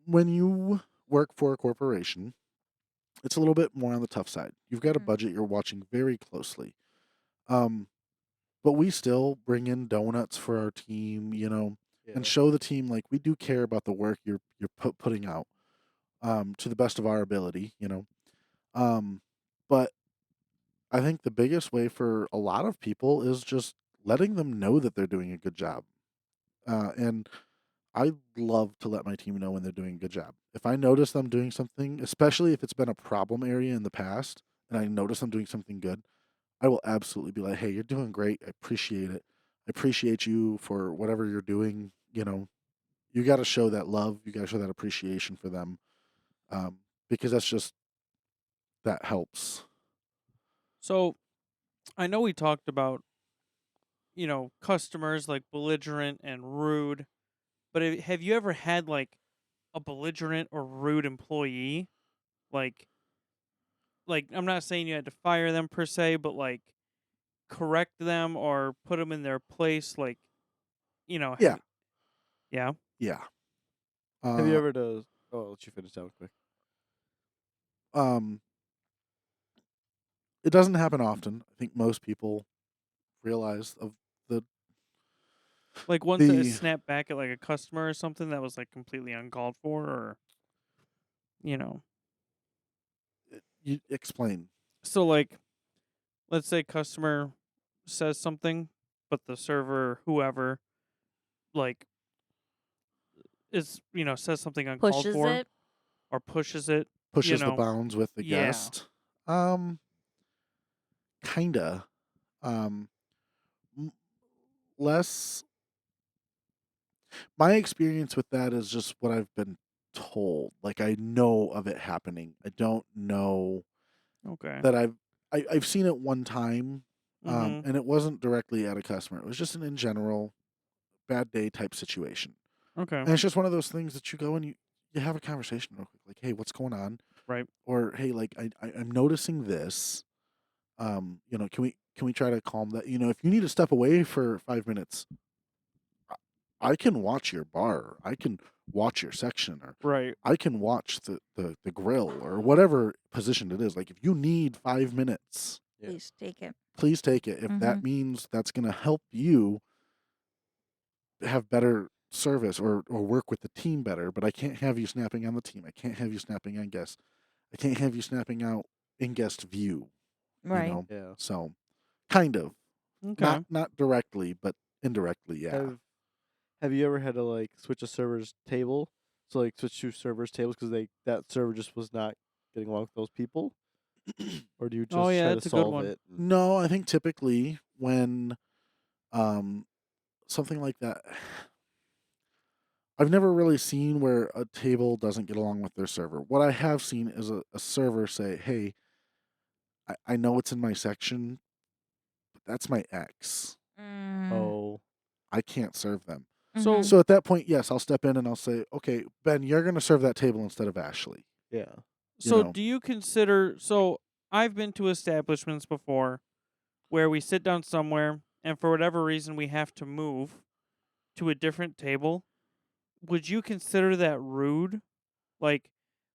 when you work for a corporation, it's a little bit more on the tough side. You've got a Mhm. budget you're watching very closely. Um, but we still bring in donuts for our team, Yeah. and show the team like we do care about the work you're putting out, to the best of our ability. Um, but I think the biggest way for a lot of people is just letting them know that they're doing a good job. And I love to let my team know when they're doing a good job. If I notice them doing something, especially if it's been a problem area in the past, and I notice them doing something good, I will absolutely be like, "Hey, you're doing great. I appreciate it. I appreciate you for whatever you're doing." You got to show that love. You got to show that appreciation for them, because that helps. So I know we talked about, customers like belligerent and rude, but have you ever had like a belligerent or rude employee? Like, I'm not saying you had to fire them per se, but like correct them or put them in their place. Like, Yeah, yeah, yeah. Have you Uh, ever done? Oh, I'll let you finish that one quick. um, it doesn't happen often. I think most people realize of the like once that the snap back at like a customer or something that was like completely uncalled for, or you know, you explain. so like let's say customer says something, but the server, whoever, like is says something uncalled Pushes for it. or pushes it, Pushes the bounds with the yeah, guest. Kinda. Um, m- less. My experience with that is just what I've been told. Like I know of it happening. I don't know okay, that I've seen it one time, mm-hmm, and it wasn't directly at a customer. It was just an in general bad day type situation. okay, And it's just one of those things that you go and you have a conversation real quick, like, "Hey, what's going on?" right, Or, "Hey, like I'm noticing this. Can we try to calm that? If you need to step away for 5 minutes, I I can watch your bar. I can watch your section, or right, I can watch the grill or whatever position it is. Like if you need 5 minutes, Yeah. Please take it. please take it. If that Mhm. means that's going to help you have better service or work with the team better, but I can't have you snapping on the team. I can't have you snapping on guests. I can't have you snapping out in guest view, you Right. know? Yeah. So kind of. okay. Not directly, but indirectly, yeah. Have you ever had to like switch a server's table? So like switch two servers' tables because that server just was not getting along with those people, or do you Oh just yeah, try to that's a good solve one. it? No, I think typically when um something like that, I've never really seen where a table doesn't get along with their server. What I have seen is a server say, "Hey, I know it's in my section, but that's my ex. Mm. Oh, I can't serve them." So Mhm. So at that point, yes, I'll step in and I'll say, "Okay, Ben, you're going to serve that table instead of Ashley." yeah. You so know, do you consider? So I've been to establishments before where we sit down somewhere and for whatever reason we have to move to a different table. Would you consider that rude? Like,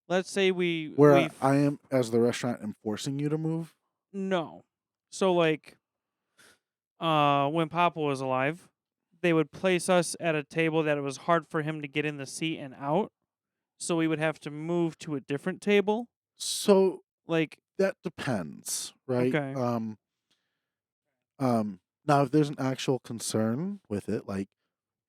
let's say where we I am as the restaurant enforcing you to move. no. So like when Papa was alive, they would place us at a table that it was hard for him to get in the seat and out, so we would have to move to a different table. So Like, that depends, right? okay. Now if there's an actual concern with it, like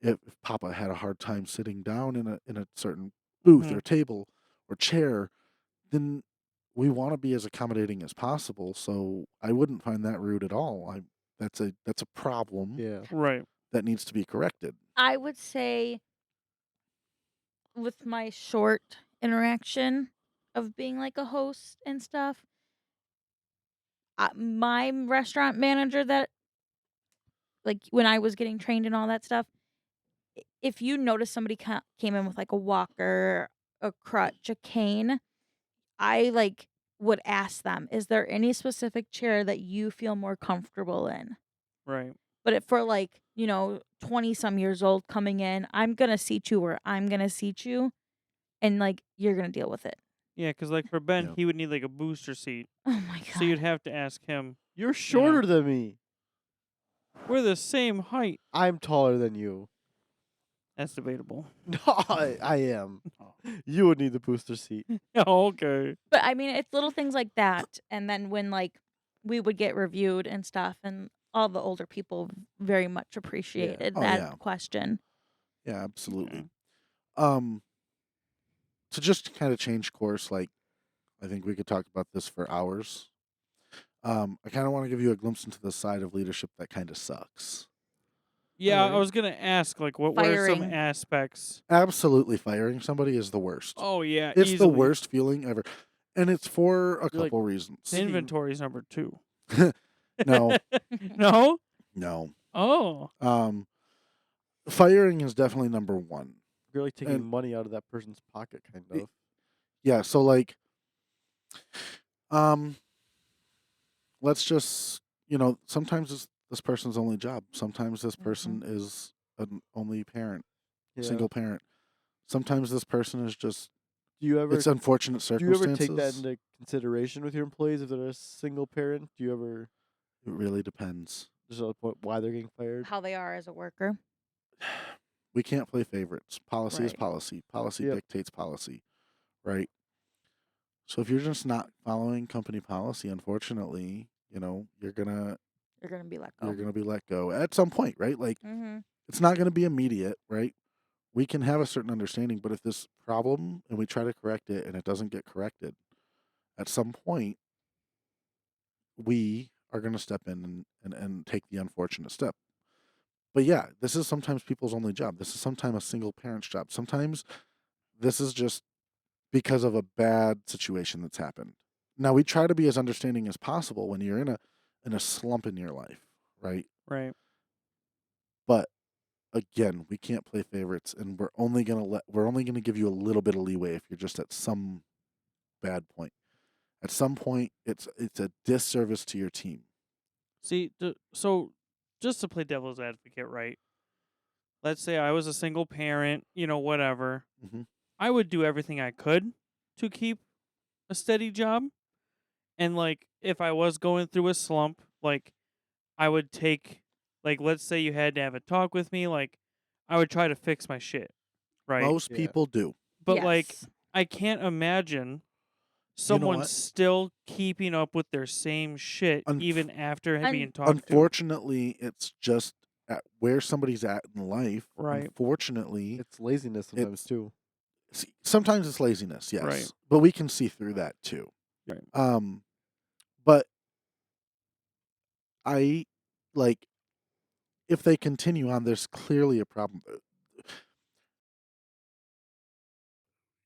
if Papa had a hard time sitting down in a certain booth Mhm. or table or chair, then we want to be as accommodating as possible. So I wouldn't find that rude at all. That's a problem Yeah. Right. that needs to be corrected. I would say with my short interaction of being like a host and stuff, my restaurant manager that like when I was getting trained and all that stuff, if you notice somebody came in with like a walker a crutch, a cane, I like would ask them, is there any specific chair that you feel more comfortable in? Right. But if for like, 20 some years old coming in, I'm going to seat you where I'm going to seat you and like you're going to deal with it. Yeah, because like for Ben, Yeah. he would need like a booster seat. Oh my God. So you'd have to ask him. You're shorter know. than me. We're the same height. I'm taller than you. That's debatable. No, I am. You would need the booster seat. Okay. But I mean, it's little things like that. And then when like we would get reviewed and stuff, and all the older people very much appreciated Oh, that yeah. question. Yeah, absolutely. Yeah. To just kind of change course, like I think we could talk about this for hours. I kind of want to give you a glimpse into the side of leadership that kind of sucks. Yeah, I Alright. was gonna ask like what are some Firing. aspects? Absolutely, firing somebody is the worst. Oh yeah, It's easily. the worst feeling ever, and it's for a You're like, couple reasons. Inventory's number 2. No, No. no. Oh. Firing is definitely number one. You're like taking And- money out of that person's pocket, kind of. Yeah, so like, let's just sometimes this person's only job. Sometimes this person is an only parent, Yeah. single parent. Sometimes this person is just. Do you ever It's unfortunate do you ever circumstances. take that into consideration with your employees if they're a single parent? Do you ever It really depends. just at the point why they're getting fired? How they are as a worker. We can't play favorites. Policy is Right. policy. Policy Yep. dictates policy, right? So if you're just not following company policy, unfortunately, you're gonna You're going to be let go. you're gonna be let go at some point, right? Like Mm-hmm. it's not gonna be immediate, right? We can have a certain understanding, but if this problem and we try to correct it and it doesn't get corrected, at some point we are gonna step in and take the unfortunate step. But yeah, this is sometimes people's only job. This is sometimes a single parent's job. Sometimes this is just because of a bad situation that's happened. Now we try to be as understanding as possible when you're in a slump in your life, right? Right. But again, we can't play favorites, and we're only gonna give you a little bit of leeway if you're just at some bad point. At some point, it's a disservice to your team. See, so just to play devil's advocate, right? Let's say I was a single parent, whatever. Mhm. I would do everything I could to keep a steady job. And like if I was going through a slump, like I would take like let's say you had to have a talk with me, like I would try to fix my shit. Right. Most Yeah. people do. But like Yes. I can't imagine someone what? still keeping up with their same shit even after being talked to. Unfortunately, it's just at where somebody's at in life. Right. Unfortunately, It's laziness sometimes It's- too. sometimes it's laziness, yes, Right. but we can see through that too. Right. But I like if they continue on, there's clearly a problem.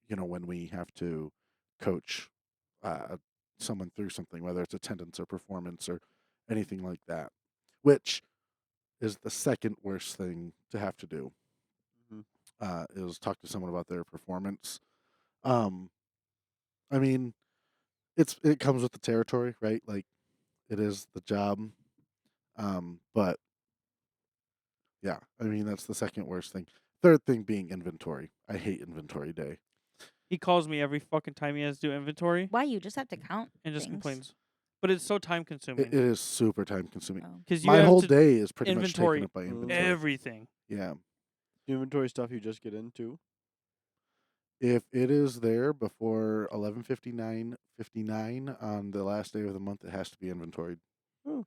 When we have to coach someone through something, whether it's attendance or performance or anything like that, which is the second worst thing to have to do, Mhm. is talk to someone about their performance. I mean, it comes with the territory, right? Like it is the job. But yeah, I mean that's the second worst thing. Third thing being inventory. I hate inventory day. He calls me every fucking time he has to do inventory Why you just have to count and just things. complains. But it's so time consuming. It is super time consuming. Oh. Because you My have whole to day is pretty much inventory taken up by Mm. inventory. everything. Yeah. Inventory stuff you just get into. If it is there before 11:59 on the last day of the month, it has to be inventoried. Oh.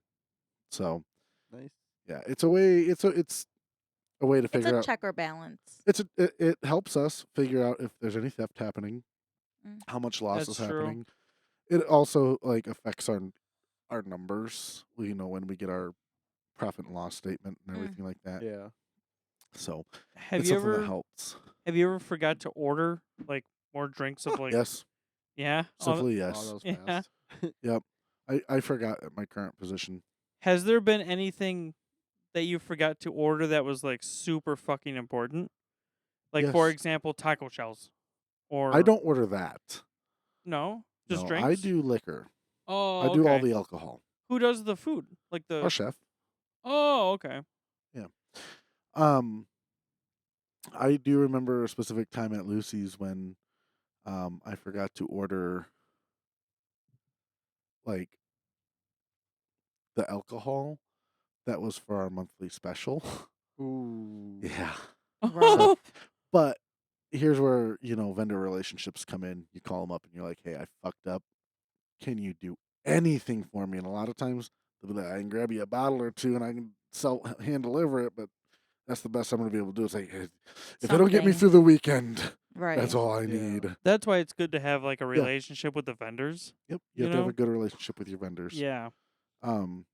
So Nice. yeah, it's a way. It's a way to It's figure a out. check or balance. It helps us figure out if there's any theft happening, Mm. how much loss That's is true. happening. It also like affects our numbers. When we get our profit and loss statement and Mm. everything like that. Yeah. So Have it's you something that ever helps. forgot to order like more drinks of like Yes, yeah? simply Oh, yes. that was Yeah. fast. Yep. I forgot at my current position. Has there been anything that you forgot to order that was like super fucking important? Like for Yes. example, taco shells Or I don't order that. no, just No, I drinks. do liquor. I Oh, do all okay. the alcohol. Who does the food? Like Our the chef. oh, okay. Yeah. Um, I do remember a specific time at Lucy's when I forgot to order like the alcohol that was for our monthly special. Ooh. Yeah. Rough. But here's where, vendor relationships come in. You call them up and you're like, hey, I fucked up. Can you do anything for me? And a lot of times they'll be like, I can grab you a bottle or two and I can hand deliver it, but that's the best I'm going to be able to do. It's like, if it'll get me Something. through the weekend, Right. that's all I Yeah. need. That's why it's good to have like a relationship with the vendors. Yep. You You have to have know? a good relationship with your vendors. Yeah. Um,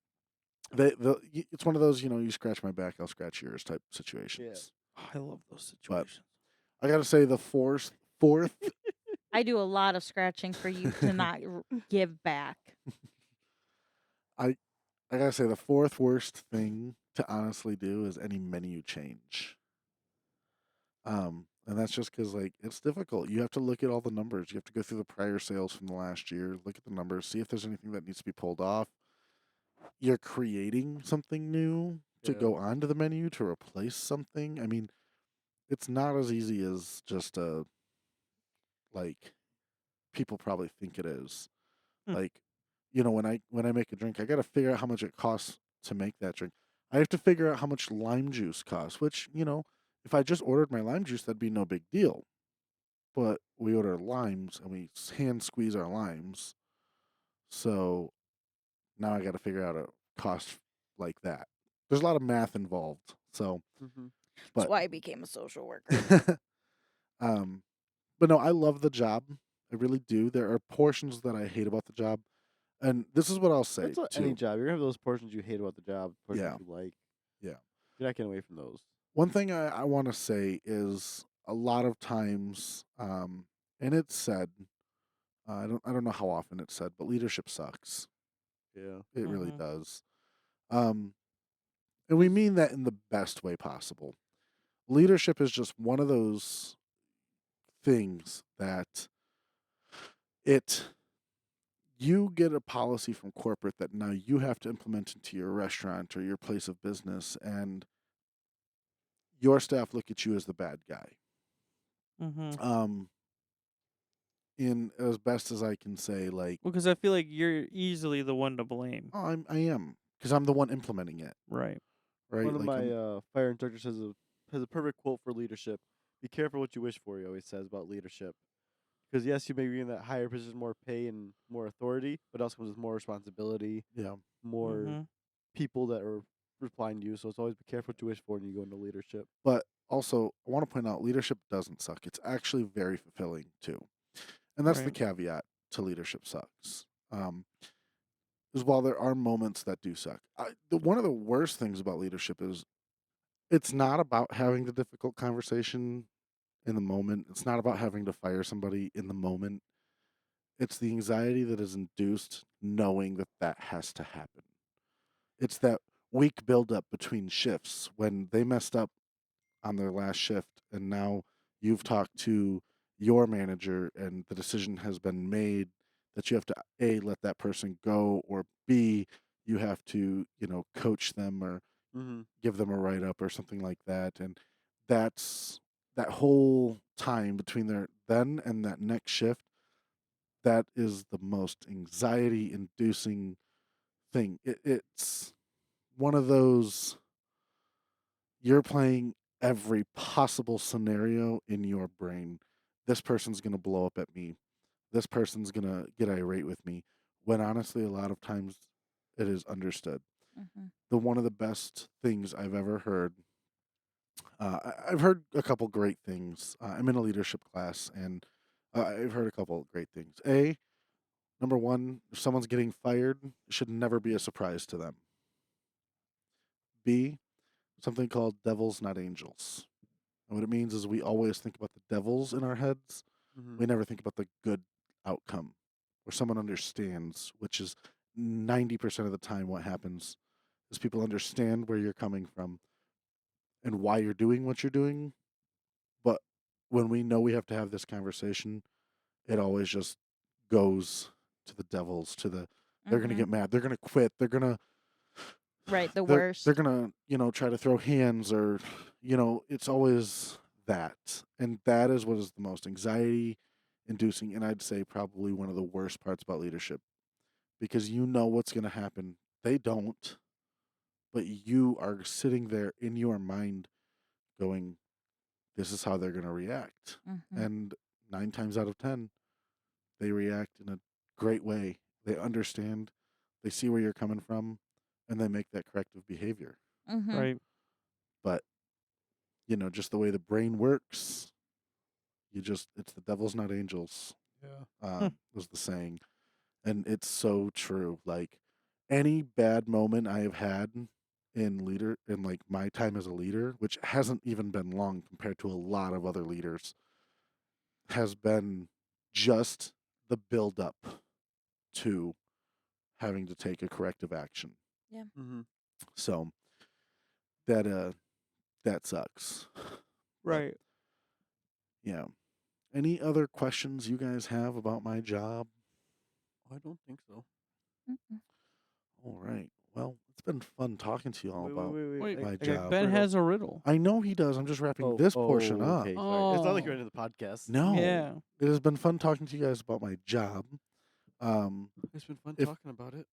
it's one of those, you scratch my back, I'll scratch yours type situations. Oh, I love those But situations. I got to say the fourth I do a lot of scratching for you to not give back. I gotta say the fourth worst thing to honestly do is any menu change. And that's just because like it's difficult. You have to look at all the numbers. You have to go through the prior sales from the last year, look at the numbers, see if there's anything that needs to be pulled off. You're creating something new to Yeah. go onto the menu to replace something. I mean, it's not as easy as just like people probably think it is. Hmm. Like, when I make a drink, I got to figure out how much it costs to make that drink. I have to figure out how much lime juice costs, which, if I just ordered my lime juice, that'd be no big deal. But we order limes and we hand squeeze our limes. So now I got to figure out a cost like that. There's a lot of math involved. So, Mm-hmm. That's but why I became a social worker. um but no, I love the job. I really do. There are portions that I hate about the job. And this is what I'll say That's what too. any job. You're gonna have those portions you hate about the job, portions Yeah. you like. Yeah. You're not getting away from those. One thing I want to say is a lot of times, and it's said, I don't know how often it's said, but leadership sucks. Yeah. It really Mhm. does. Um, and we mean that in the best way possible. Leadership is just one of those things that it you get a policy from corporate that now you have to implement into your restaurant or your place of business, and your staff look at you as the bad guy. Mhm. Um, in as best as I can say, like, Well, because I feel like you're easily the one to blame. oh, I am because I'm the one implementing it, Right. right? One of Like, my fire instructors has a perfect quote for leadership. Be careful what you wish for. He always says about leadership. Because yes, you may be in that higher position, more pay and more authority, but it also comes with more responsibility, yeah, more Mhm. people that are replying to you. So it's always be careful what you wish for when you go into leadership. but also I want to point out leadership doesn't suck. It's actually very fulfilling too, and that's the Right. caveat to leadership sucks. Is while there are moments that do suck, one of the worst things about leadership is it's not about having the difficult conversation in the moment. It's not about having to fire somebody in the moment. It's the anxiety that is induced knowing that that has to happen. It's that week buildup between shifts when they messed up on their last shift and now you've talked to your manager and the decision has been made that you have to A, let that person go, or B, you have to, coach them or Mm-hmm. give them a write up or something like that. And that's that whole time between then and that next shift, that is the most anxiety inducing thing. It's one of those you're playing every possible scenario in your brain. This person's going to blow up at me. This person's going to get irate with me. When honestly, a lot of times it is understood. Mhm. One of the best things I've ever heard, I've heard a couple great things. I'm in a leadership class and I've heard a couple great things. Number one, if someone's getting fired, it should never be a surprise to them. B, something called devils, not angels. And what it means is we always think about the devils in our heads. Mm-hmm. We never think about the good outcome where someone understands, which is 90% of the time what happens is people understand where you're coming from and why you're doing what you're doing, but when we know we have to have this conversation, it always just goes to the devils, to the they're gonna Mhm. get mad, they're gonna quit, Right, the they're worst. they're gonna try to throw hands, or it's always that, and that is what is the most anxiety inducing, and I'd say probably one of the worst parts about leadership, because you know what's gonna happen. They don't, but you are sitting there in your mind going, this is how they're gonna react, Mhm. and 9 times out of 10 they react in a great way. They understand, they see where you're coming from, and they make that corrective behavior. Mhm. Right. But just the way the brain works, it's the devil's not angels. Hmm. Was the saying, and it's so true. Like any bad moment I have had in like my time as a leader, which hasn't even been long compared to a lot of other leaders, has been just the build up to having to take a corrective action. Mm-hmm. So that sucks. Right. Yeah. Any other questions you guys have about my job? I don't think so. Mm-mm. All right. Well, it's been fun talking to you all about. Wait, my okay, job. Ben Riddle. has a riddle. I know he does. I'm just wrapping this portion up. Okay, sorry. It's not like you're Oh. into the podcast. No. Yeah. It has been fun talking to you guys about my job. It's been fun If- talking about it.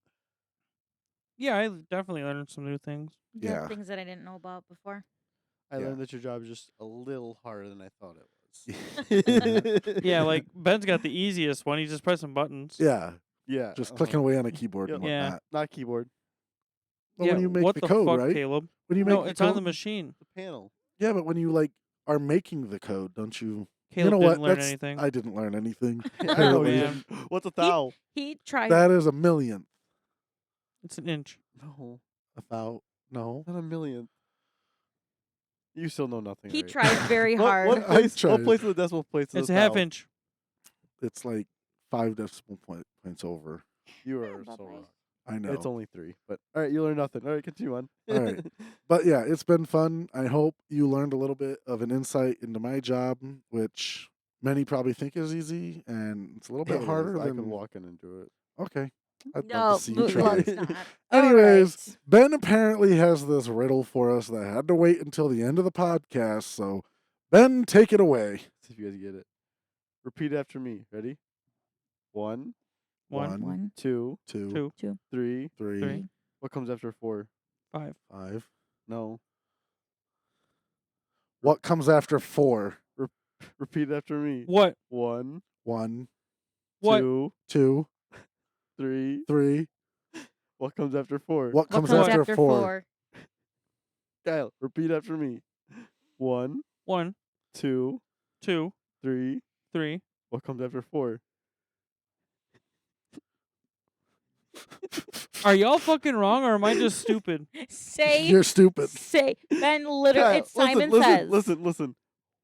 Yeah, I definitely learned some new things. Yeah. Things that I didn't know about before. I Yeah. learned that your job is just a little harder than I thought it was. Yeah, like Ben's got the easiest one. He's just pressing buttons. Yeah. yeah, Just clicking away on a keyboard and Yep. Yeah. whatnot. not keyboard, Well, yeah, when you make what the code, fuck, right? Caleb? When you make No, the it's on the code- machine. the panel. Yeah, but when you are making the code, don't you? Caleb know didn't what? learn That's- anything. I didn't learn anything. I know Apparently. you man. didn't. What's a thou? He tried. That is a millionth. It's an inch. No, No. not a millionth. You still know nothing. He right? tried very hard. What I place? tried. What place of the decimal place is It's a a half thou? inch. It's like 5 decimal points over. You are Bye-bye. so wrong. I know. It's only 3. But all right, you learn nothing. All right, continue on. All right. But yeah, it's been fun. I hope you learned a little bit of an insight into my job, which many probably think is easy, and it's a little bit It is. harder I than. could walk in and do it. Okay. I'd No, love to see you try. let's not. Anyways, Alright. Ben apparently has this riddle for us that had to wait until the end of the podcast. So, Ben, take it away. See if you guys get it. Repeat after me. Ready? 1, One, 1, 2, 2, 2, 3. 3, Three. What comes after 4? 5. 5. No. What comes after 4? Repeat after me. What? 1, 1, What? 2, 2, 3. 3. What comes after 4? What comes comes after after 4? Kyle, repeat after me. 1, 1, 2, 2, 3. 3. What comes after 4? Are y'all fucking wrong or am I just stupid? Say. You're stupid. Say. Ben literally. Kyle, It's Simon listen, Says. Listen.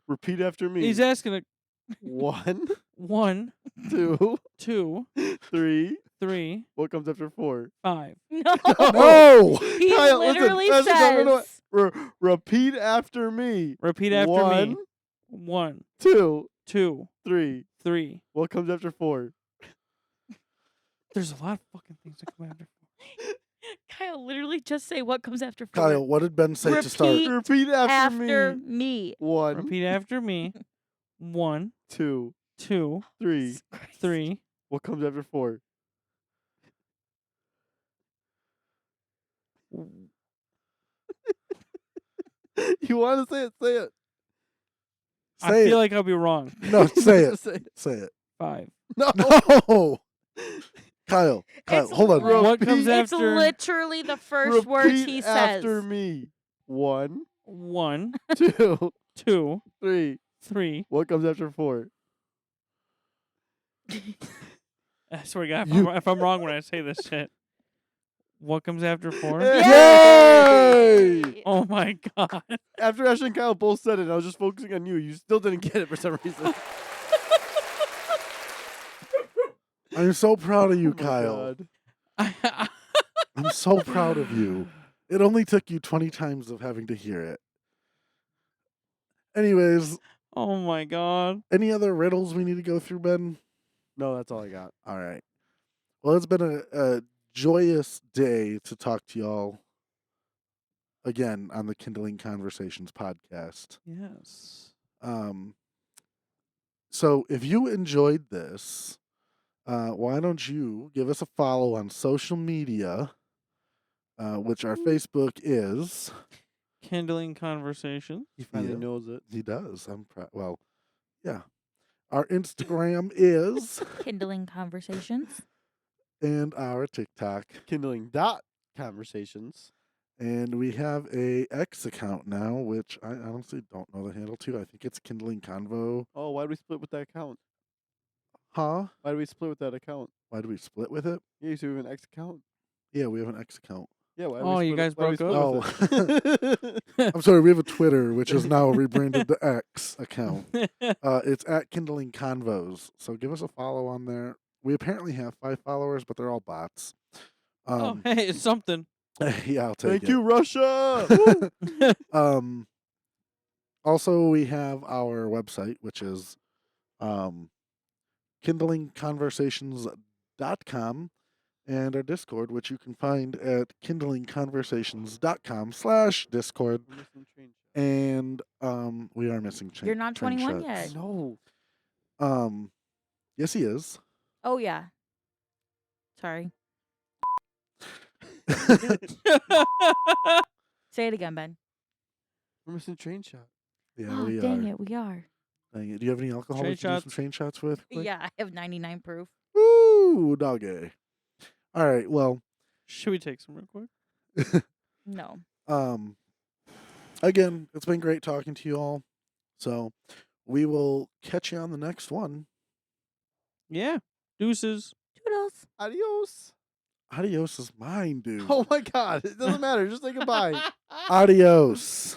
Repeat after me. He's asking a 1, 1, 2, 2, 3. 3, What comes after 4? 5. No. No! He Kyle, listen, literally listen, says. no. Repeat after me. Repeat after 1, me. 1, 2, 2, 3. 3. What comes after 4? There's a lot of fucking things that come after. Kyle literally just say what comes after 4. Kyle, what did Ben say to start? Repeat Repeat after, after me. me. 1, Repeat after me. 1, 2, 2, 3. Jesus Christ. 3. What comes after 4? You want to say it? Say it. I Say feel it. like I'll be wrong. No, say it. Say it. Say it. 5. No. No! Kyle, It's hold on. lit- What comes It's after literally the first words he Repeat says. after me. 1, 1, 2, 2, 3. 3? What comes after 4? I swear to God, You- if I'm wrong when I say this shit. What comes after 4? Yay! Oh my God. After Ash and Kyle both said it, I was just focusing on you. You still didn't get it for some reason. I'm so proud of you, Oh my Kyle. God. I'm so proud of you. It only took you 20 times of having to hear it. Anyways, Oh my god. Any other riddles we need to go through, Ben? No, that's all I got. All right. Well, it's been a joyous day to talk to y'all again on the Kindling Conversations podcast. Yes. So if you enjoyed this, why don't you give us a follow on social media, which our Facebook is. Kindling conversation. He finally Yeah. knows it. He does. I'm proud. Well, yeah. Our Instagram is, Kindling conversations. and our TikTok. Kindling dot conversations. And we have a X account now, which I honestly don't know the handle to. I think it's Kindling Convo. Oh, why did we split with that account? Huh? Why did we split with that account? Why do we split with it? Yeah, so we have an X account. Yeah, we have an X account. Yeah, why? Oh, you guys broke up? up. I'm sorry, we have a Twitter, which is now rebranded to X account. It's at Kindling Convos. So give us a follow on there. We apparently have 5 followers, but they're all bots. Oh, hey, it's something. Yeah, I'll take Thank it. you, Russia. Woo! Also, we have our website, which is kindlingconversations.com, and our Discord, which you can find at kindlingconversations.com/Discord. We're missing train shot. And we are missing You're not train 21 shots. yet. No. Yes, he is. Oh yeah. Sorry. Say it again, Ben. We're missing train shot. Yeah, Oh, we dang are. it, we are. Dang it. Do you have any alcohol Train we can do some shots. train shots with? quick? Yeah, I have 99 proof. Woo, doggy. All right, well, Should we take some real quick? No. again, it's been great talking to you all. So we will catch you on the next one. Yeah. Deuces. Toodles. Adios. Adios is mine, dude. Oh my God! It doesn't matter. Just say goodbye. Adios.